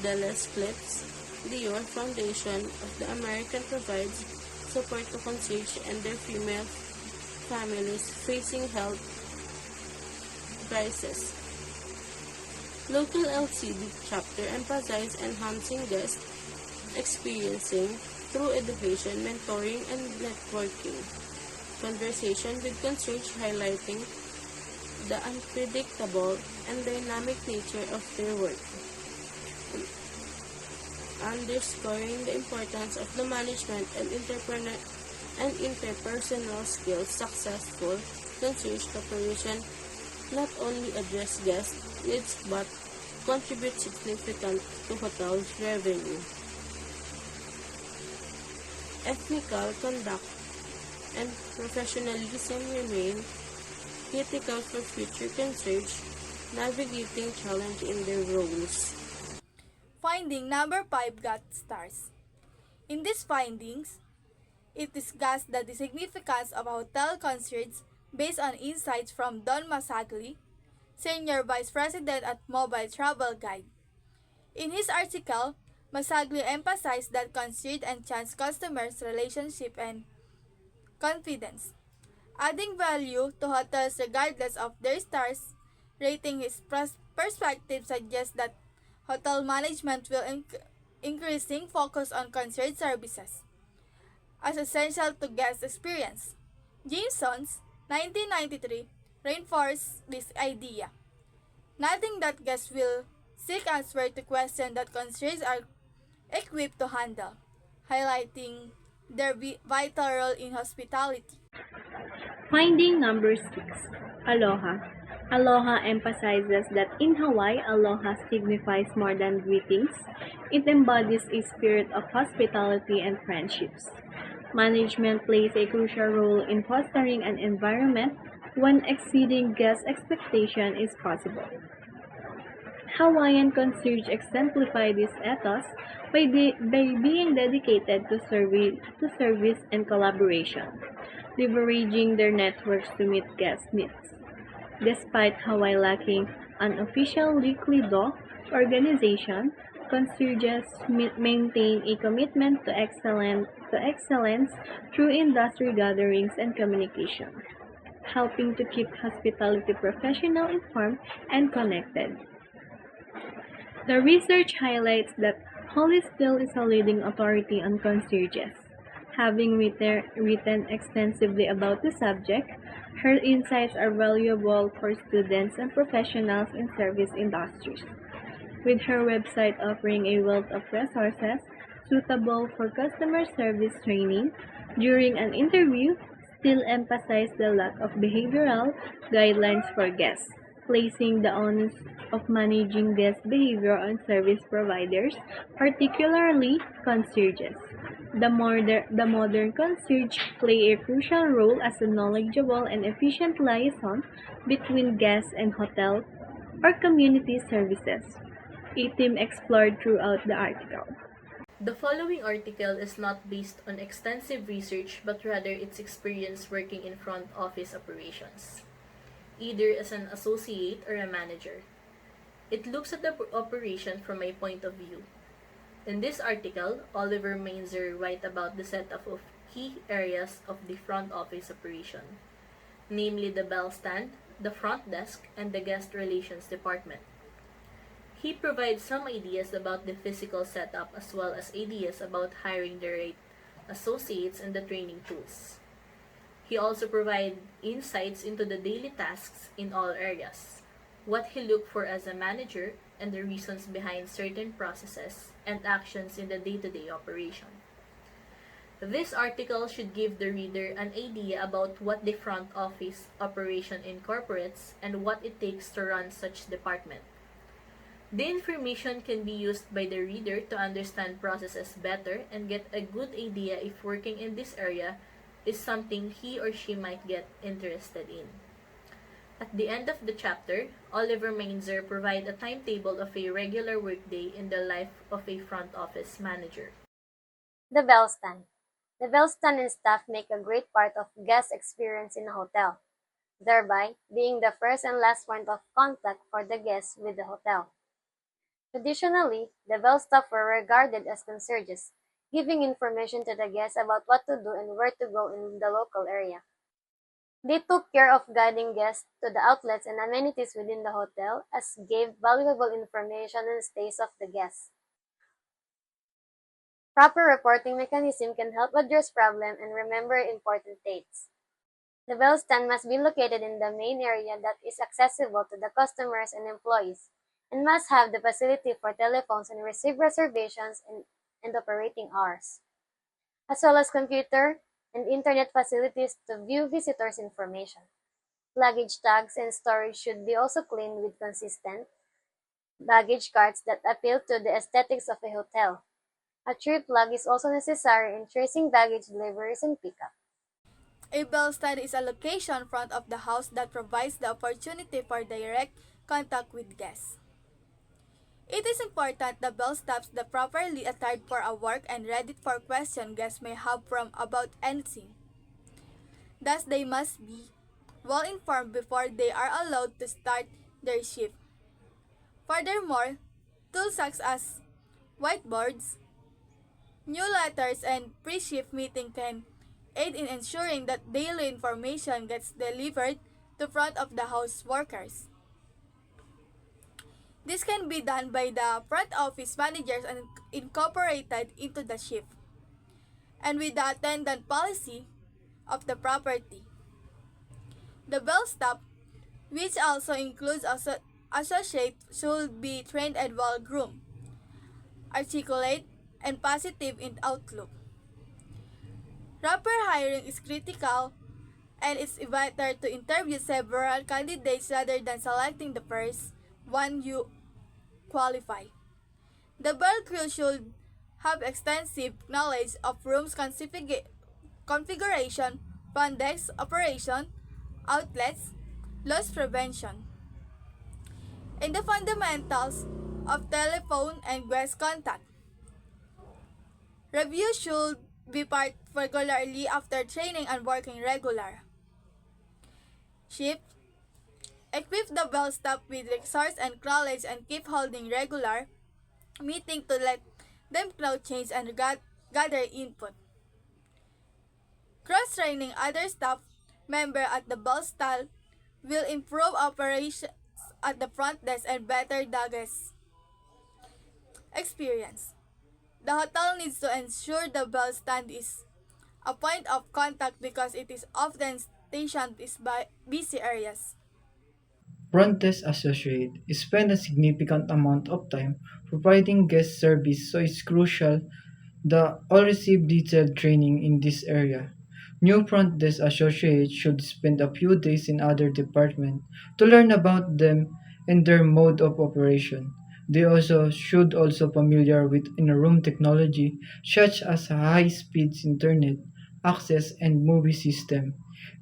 The Les Cleps Dior Foundation of the American provides support to concierge and their female families facing health crisis. Local LCD chapter emphasizes enhancing guest experiencing through education, mentoring, and networking. Conversation with concierge highlighting the unpredictable and dynamic nature of their work, underscoring the importance of the management and interpersonal skills. Successful concierge operation not only address guest needs but contribute significantly to hotel's revenue. Ethical conduct and professionalism remain critical for future concierge navigating challenge in their roles. Finding number 5 got stars. In these findings, it discussed the significance of a hotel concierge based on insights from Don Masagli, Senior Vice President at Mobile Travel Guide. In his article, Masagli emphasized that concierge enhance customers' relationship and confidence, adding value to hotels regardless of their stars rating. His perspective suggests that hotel management will increasing focus on concierge services as essential to guest experience. Jameson's 1993 reinforced this idea, noting that guests will seek answers to questions that concierge are equipped to handle, highlighting their vital role in hospitality. Finding number 6. Aloha. Aloha emphasizes that in Hawaii, aloha signifies more than greetings. It embodies a spirit of hospitality and friendships. Management plays a crucial role in fostering an environment when exceeding guest expectation is possible. Hawaiian concierge exemplify this ethos by being dedicated to service and collaboration, leveraging their networks to meet guest needs. Despite Hawaii lacking an official Liquido organization, concierges maintain a commitment to excellence through industry gatherings and communication, helping to keep hospitality professionals informed and connected. The research highlights that Holly Steele is a leading authority on concierges. Having written extensively about the subject, her insights are valuable for students and professionals in service industries. With her website offering a wealth of resources suitable for customer service training, during an interview, Steele emphasized the lack of behavioral guidelines for guests, placing the onus of managing guest behavior on service providers, particularly concierges. The modern concierge play a crucial role as a knowledgeable and efficient liaison between guests and hotel or community services, a theme explored throughout the article. The following article is not based on extensive research but rather its experience working in front office operations, either as an associate or a manager. It looks at the operation from my point of view. In this article, Oliver Mainzer writes about the setup of key areas of the front office operation, namely the bell stand, the front desk, and the guest relations department. He provides some ideas about the physical setup as well as ideas about hiring the right associates and the training tools. He also provides insights into the daily tasks in all areas, what he looked for as a manager, and the reasons behind certain processes and actions in the day-to-day operation. This article should give the reader an idea about what the front office operation incorporates and what it takes to run such department. The information can be used by the reader to understand processes better and get a good idea if working in this area is something he or she might get interested in. At the end of the chapter, Oliver Mainzer provides a timetable of a regular workday in the life of a front office manager. The bell stand. The bell stand and staff make a great part of guest experience in a hotel, thereby being the first and last point of contact for the guests with the hotel. Traditionally, the bell staff were regarded as concierges, giving information to the guests about what to do and where to go in the local area. They took care of guiding guests to the outlets and amenities within the hotel, as gave valuable information on the stays of the guests. Proper reporting mechanism can help address problems and remember important dates. The bell stand must be located in the main area that is accessible to the customers and employees, and must have the facility for telephones and receive reservations and operating hours, as well as computer and internet facilities to view visitors' information. Luggage tags and storage should be also cleaned with consistent baggage carts that appeal to the aesthetics of a hotel. A trip log is also necessary in tracing baggage deliveries and pickup. A bell stand is a location front of the house that provides the opportunity for direct contact with guests. It is important the bell stops the properly attired for a work and ready for question guests may have from about anything. Thus, they must be well informed before they are allowed to start their shift. Furthermore, tools such as whiteboards, newsletters, and pre-shift meeting can aid in ensuring that daily information gets delivered to front of the house workers. This can be done by the front office managers and incorporated into the shift, and with the attendant policy of the property. The bell stop, which also includes associates, should be trained and well groomed, articulate, and positive in outlook. Proper hiring is critical, and it's better to interview several candidates rather than selecting the first one you qualify. The bell crew should have extensive knowledge of rooms configuration, front desk operation, outlets, loss prevention, and the fundamentals of telephone and guest contact. Review should be part regularly after training and working regular. Shift. Equip the bell staff with resource and knowledge and keep holding regular meeting to let them know change and gather input. Cross-training other staff member at the bell stall will improve operations at the front desk and better the guest experience. The hotel needs to ensure the bell stand is a point of contact because it is often stationed in busy areas. Front desk associate spend a significant amount of time providing guest service, so it's crucial that all receive detailed training in this area. New front desk associates should spend a few days in other departments to learn about them and their mode of operation. They also should also familiar with in-room technology such as high-speed internet, access, and movie system.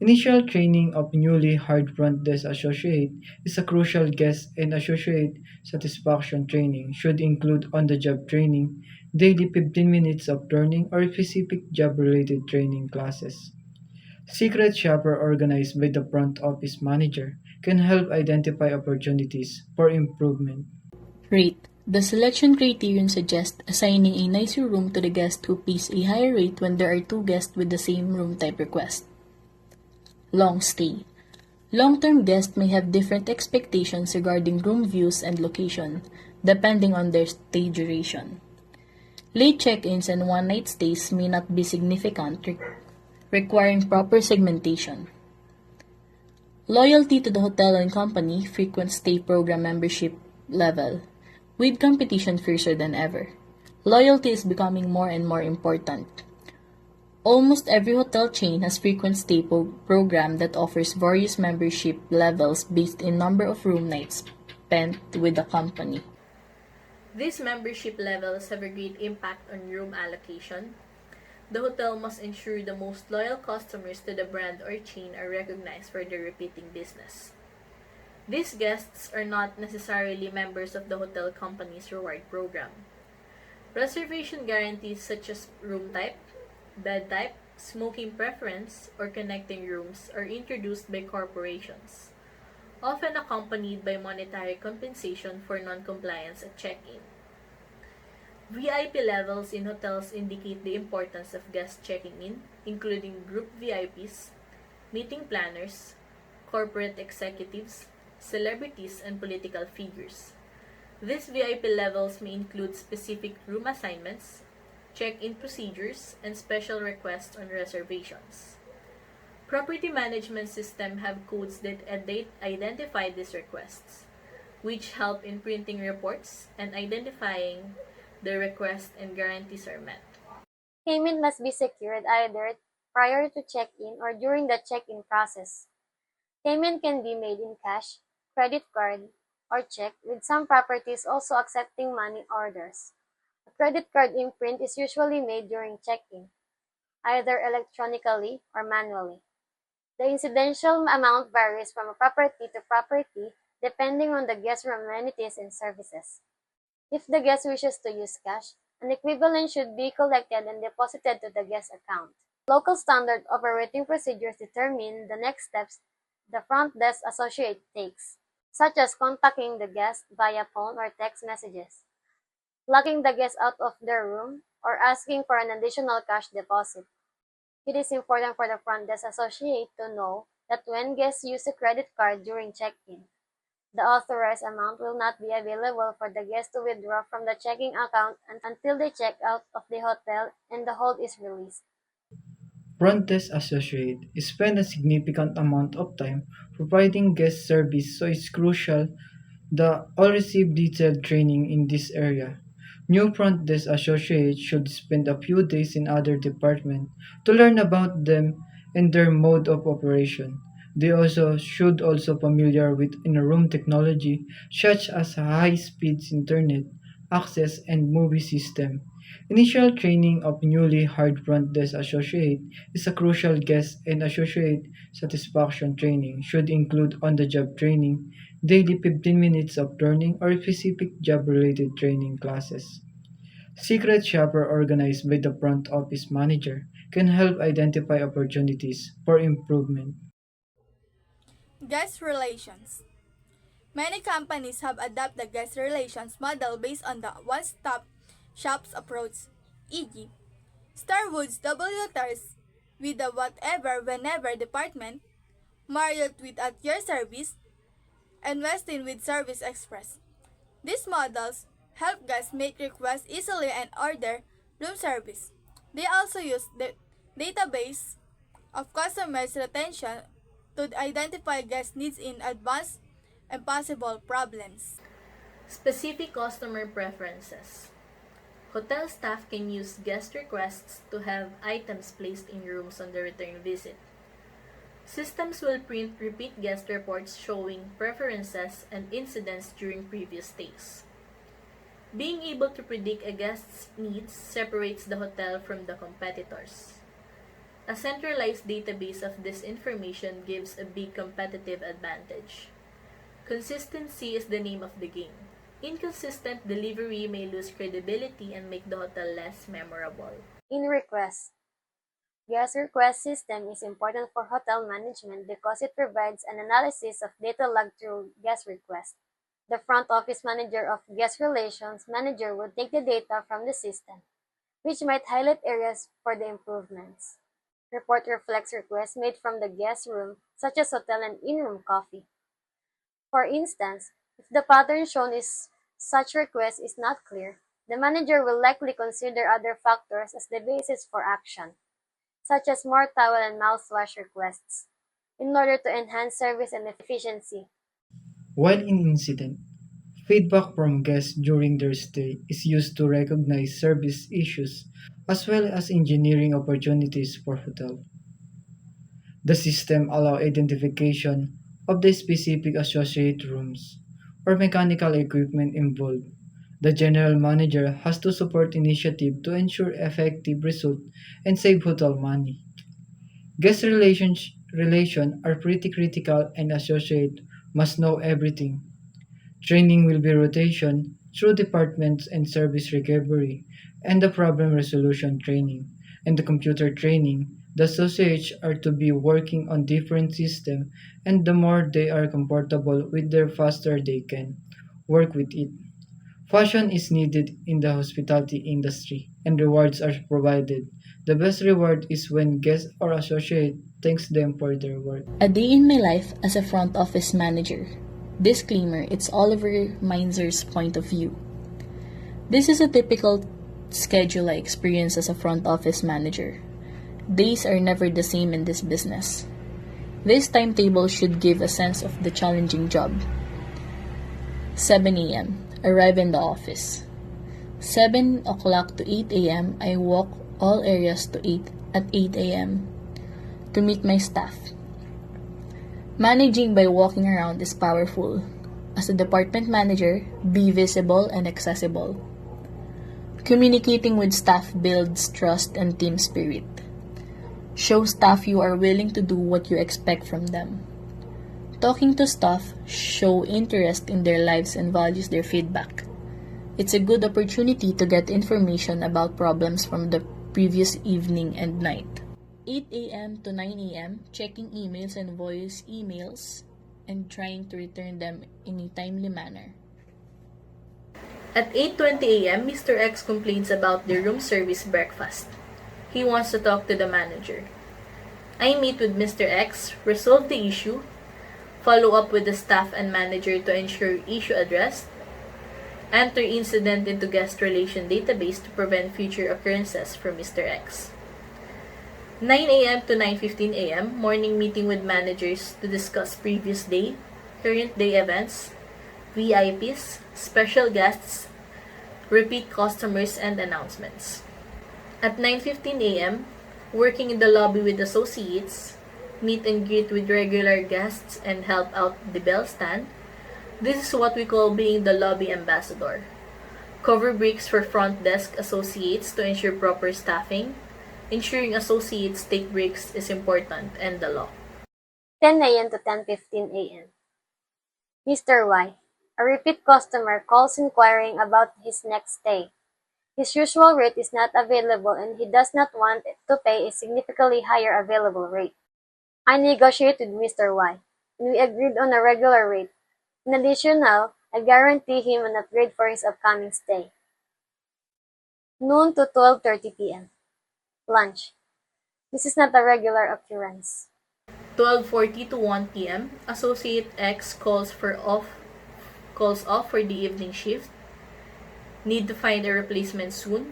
Initial training of newly hired front desk associate is a crucial guest and associate satisfaction training should include on-the-job training, daily 15 minutes of learning, or specific job-related training classes. Secret shopper organized by the front office manager can help identify opportunities for improvement. Rate. The selection criterion suggests assigning a nicer room to the guest who pays a higher rate when there are two guests with the same room type request. Long stay. Long-term guests may have different expectations regarding room views and location, depending on their stay duration. Late check-ins and one-night stays may not be significant, requiring proper segmentation. Loyalty to the hotel and company, frequent stay program membership level. With competition fiercer than ever, loyalty is becoming more and more important. Almost every hotel chain has frequent stay program that offers various membership levels based in number of room nights spent with the company. These membership levels have a great impact on room allocation. The hotel must ensure the most loyal customers to the brand or chain are recognized for their repeating business. These guests are not necessarily members of the hotel company's reward program. Reservation guarantees such as room type, bed type, smoking preference, or connecting rooms are introduced by corporations, often accompanied by monetary compensation for non-compliance at check-in. VIP levels in hotels indicate the importance of guests checking in, including group VIPs, meeting planners, corporate executives, celebrities, and political figures. These VIP levels may include specific room assignments, check-in procedures, and special requests on reservations. Property management systems have codes that identify these requests, which help in printing reports and identifying the request and guarantees are met. Payment must be secured either prior to check-in or during the check-in process. Payment can be made in cash, credit card, or check, with some properties also accepting money orders. A credit card imprint is usually made during check-in, either electronically or manually. The incidental amount varies from property to property depending on the guest room amenities and services. If the guest wishes to use cash, an equivalent should be collected and deposited to the guest account. Local standard operating procedures determine the next steps the front desk associate takes, such as contacting the guest via phone or text messages, locking the guest out of their room, or asking for an additional cash deposit. It is important for the front desk associate to know that when guests use a credit card during check-in, the authorized amount will not be available for the guest to withdraw from the checking account until they check out of the hotel and the hold is released. Front desk associate spend a significant amount of time providing guest service, so it's crucial that all receive detailed training in this area. New front desk associates should spend a few days in other departments to learn about them and their mode of operation. They also should also familiar with in-room technology such as high-speed internet access and movie system. Initial training of newly hired front desk associate is a crucial guest and associate satisfaction training should include on-the-job training, daily 15 minutes of learning, or specific job-related training classes. Secret shopper organized by the front office manager can help identify opportunities for improvement. Guest relations. Many companies have adopted the guest relations model based on the one-stop shop's approach, e.g., Starwood's W Hotels with the whatever whenever department, Marriott with at your service, and Westin with Service Express. These models help guests make requests easily and order room service. They also use the database of customers' retention to identify guest needs in advance and possible problems. Specific customer preferences. Hotel staff can use guest requests to have items placed in rooms on the return visit. Systems will print repeat guest reports showing preferences and incidents during previous stays. Being able to predict a guest's needs separates the hotel from the competitors. A centralized database of this information gives a big competitive advantage. Consistency is the name of the game. Inconsistent delivery may lose credibility and make the hotel less memorable. In request, guest request system is important for hotel management because it provides an analysis of data logged through guest requests. The front office manager of guest relations manager will take the data from the system, which might highlight areas for the improvements. Report reflects requests made from the guest room, such as hotel and in-room coffee. For instance, if the pattern shown is such request is not clear, the manager will likely consider other factors as the basis for action, such as more towel and mouthwash requests, in order to enhance service and efficiency. While in incident, feedback from guests during their stay is used to recognize service issues as well as engineering opportunities for hotel. The system allows identification of the specific associate rooms or mechanical equipment involved. The general manager has to support initiative to ensure effective result and save hotel money. Guest relation are pretty critical and associate must know everything. Training will be rotation through departments and service recovery and the problem resolution training and the computer training. The associates are to be working on different systems and the more they are comfortable with their faster they can work with it. Fashion is needed in the hospitality industry and rewards are provided. The best reward is when guests or associate thanks them for their work. A day in my life as a front office manager. Disclaimer, it's Oliver Meinzer's point of view. This is a typical schedule I experience as a front office manager. Days are never the same in this business. This timetable should give a sense of the challenging job. 7 a.m. Arrive in the office. 7 o'clock to 8 a.m. I walk all areas to 8 at 8 a.m. to meet my staff. Managing by walking around is powerful. As a department manager, be visible and accessible. Communicating with staff builds trust and team spirit. Show staff you are willing to do what you expect from them. Talking to staff, show interest in their lives and values their feedback. It's a good opportunity to get information about problems from the previous evening and night. 8 a.m. to 9 a.m., checking emails and voice emails and trying to return them in a timely manner. At 8:20 a.m., Mr. X complains about the room service breakfast. He wants to talk to the manager. I meet with Mr. X, resolve the issue, follow up with the staff and manager to ensure issue addressed, enter incident into guest relation database to prevent future occurrences for Mr. X. 9 a.m. to 9:15 a.m., morning meeting with managers to discuss previous day, current day events, VIPs, special guests, repeat customers, and announcements. At 9:15 a.m., working in the lobby with associates, meet and greet with regular guests, and help out the bell stand. This is what we call being the lobby ambassador. Cover breaks for front desk associates to ensure proper staffing. Ensuring associates take breaks is important and the law. 10 a.m. to 10:15 a.m. Mr. Y, a repeat customer, calls inquiring about his next stay. His usual rate is not available and he does not want to pay a significantly higher available rate. I negotiated with Mr. Y, and we agreed on a regular rate. In addition, I guarantee him an upgrade for his upcoming stay. Noon to 12:30 p.m. Lunch. This is not a regular occurrence. 12:40 to 1 p.m., Associate X calls off for the evening shift. Need to find a replacement soon.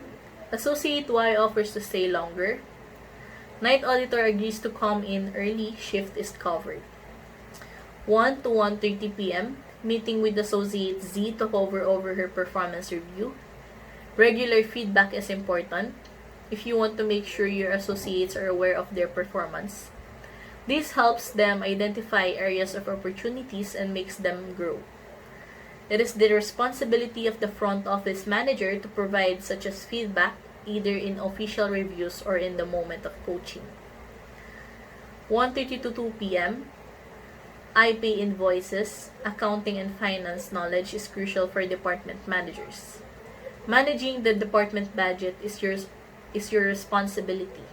Associate Y offers to stay longer. Night auditor agrees to come in early, shift is covered. 1 to 1:30 p.m., meeting with Associate Z to cover over her performance review. Regular feedback is important if you want to make sure your associates are aware of their performance. This helps them identify areas of opportunities and makes them grow. It is the responsibility of the front office manager to provide such as feedback either in official reviews or in the moment of coaching. 1:30 to 2 p.m. iPay invoices, accounting and finance knowledge is crucial for department managers. Managing the department budget is your responsibility,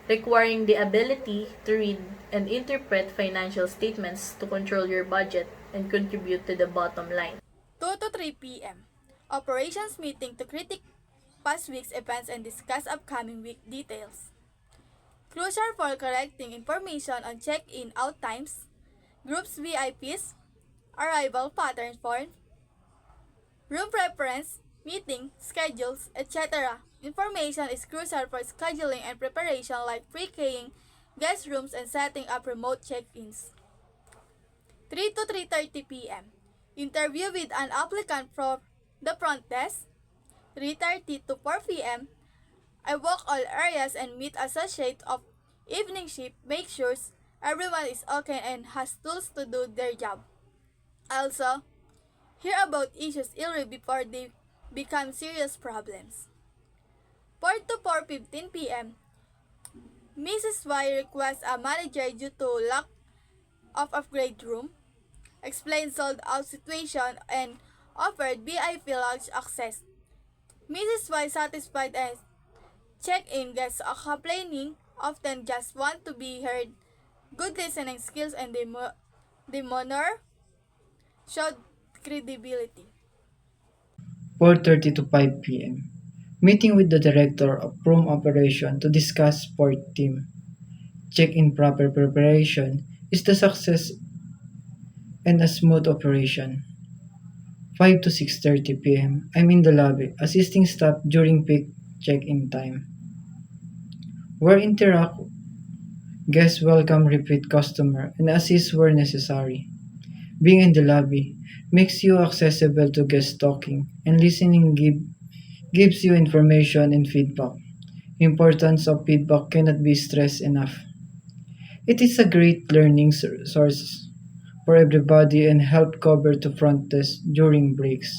requiring the ability to read and interpret financial statements to control your budget and contribute to the bottom line. 2 to 3 p.m. Operations meeting to critique past week's events and discuss upcoming week details. Crucial for correcting information on check-in out times, groups VIPs, arrival pattern form, room preference, meeting, schedules, etc. Information is crucial for scheduling and preparation like pre-keying guest rooms and setting up remote check-ins. 3 to 3:30 p.m. Interview with an applicant from the front desk. 3:30 to 4 p.m. I walk all areas and meet associates of evening shift, make sure everyone is okay and has tools to do their job. Also, hear about issues early before they become serious problems. 4 to 4:15 p.m. Mrs. Y requests a manager due to lack of upgrade room, explained sold out situation and offered VIP lounge access. Mrs. Y satisfied and check-in guests are complaining, often just want to be heard. Good listening skills and demeanor showed credibility. 4:30 to 5 p.m. Meeting with the director of room operation to discuss sport team. Check-in proper preparation is the success and a smooth operation. 5 to 6:30 p.m. I'm in the lobby assisting staff during peak check-in time. Where interact guests welcome repeat customer and assist where necessary. Being in the lobby makes you accessible to guest talking and listening gives you information and feedback. Importance of feedback cannot be stressed enough. It is a great learning source for everybody and help cover to front desk during breaks.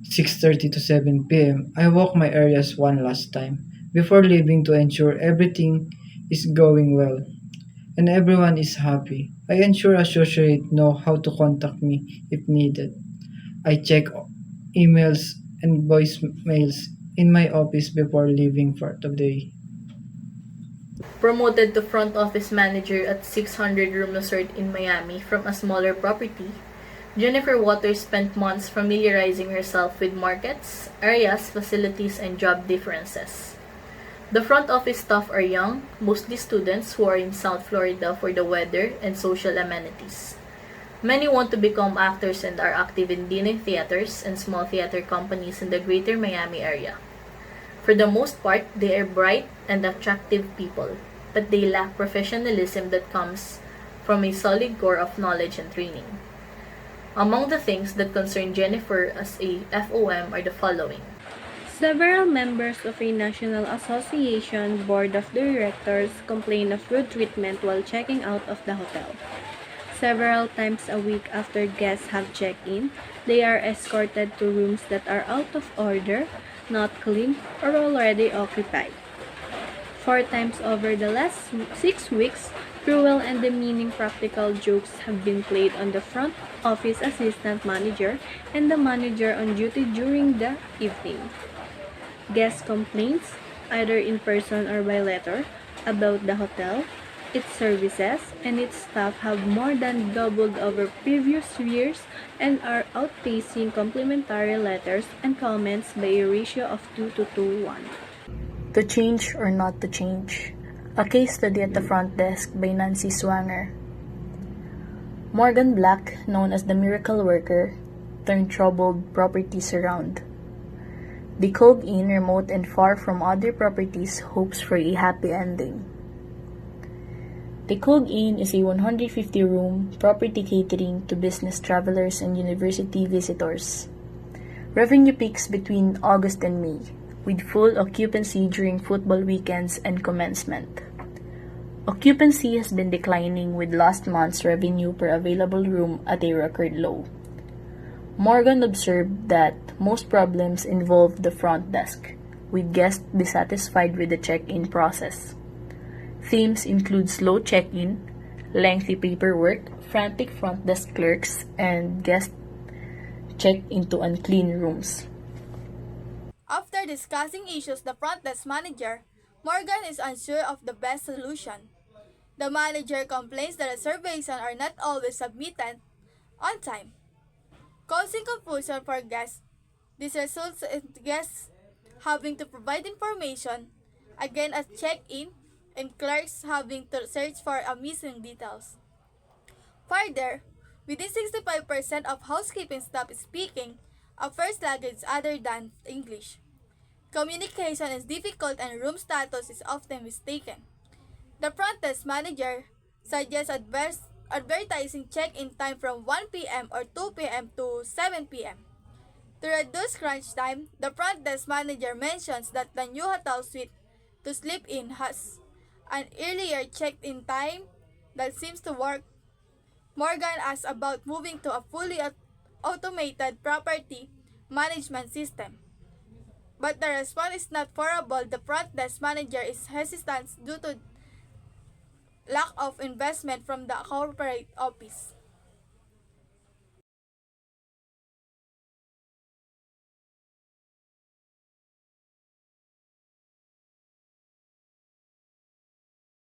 6:30 to 7 p.m. I walk my areas one last time before leaving to ensure everything is going well and everyone is happy. I ensure associates know how to contact me if needed. I check emails and voicemails in my office before leaving for the day. Promoted to front office manager at 600 Room Resort in Miami from a smaller property, Jennifer Waters spent months familiarizing herself with markets, areas, facilities, and job differences. The front office staff are young, mostly students who are in South Florida for the weather and social amenities. Many want to become actors and are active in dinner theaters and small theater companies in the greater Miami area. For the most part, they are bright and attractive people, but they lack professionalism that comes from a solid core of knowledge and training. Among the things that concern Jennifer as a FOM are the following. Several members of a National Association Board of Directors complain of rude treatment while checking out of the hotel. Several times a week after guests have checked in, they are escorted to rooms that are out of order, not clean, or already occupied. 4 times over the last 6 weeks, cruel and demeaning practical jokes have been played on the front office assistant manager and the manager on duty during the evening. Guest complaints, either in person or by letter, about the hotel, its services, and its staff have more than doubled over previous years and are outpacing complimentary letters and comments by a ratio of 2 to 1. To Change or Not to Change, a case study at the front desk by Nancy Swanger. Morgan Black, known as the Miracle Worker, turned troubled properties around. The Cove Inn, remote and far from other properties, hopes for a happy ending. The Cove Inn is a 150-room property catering to business travelers and university visitors. Revenue peaks between August and May, with full occupancy during football weekends and commencement. Occupancy has been declining with last month's revenue per available room at a record low. Morgan observed that most problems involve the front desk, with guests dissatisfied with the check-in process. Themes include slow check-in, lengthy paperwork, frantic front desk clerks, and guests checked into unclean rooms. After discussing issues the front desk manager, Morgan is unsure of the best solution. The manager complains that reservations are not always submitted on time, causing confusion for guests. This results in guests having to provide information again at check-in and clerks having to search for missing details. Further, within 65% of housekeeping staff is speaking a first language other than English. Communication is difficult and room status is often mistaken. The front desk manager suggests advertising check-in time from 1 p.m. or 2 p.m. to 7 p.m. To reduce crunch time, the front desk manager mentions that the new hotel suite to sleep in has an earlier check-in time that seems to work. Morgan asks about moving to a fully automated property management system. But the response is not favorable. The front desk manager is hesitant due to lack of investment from the corporate office.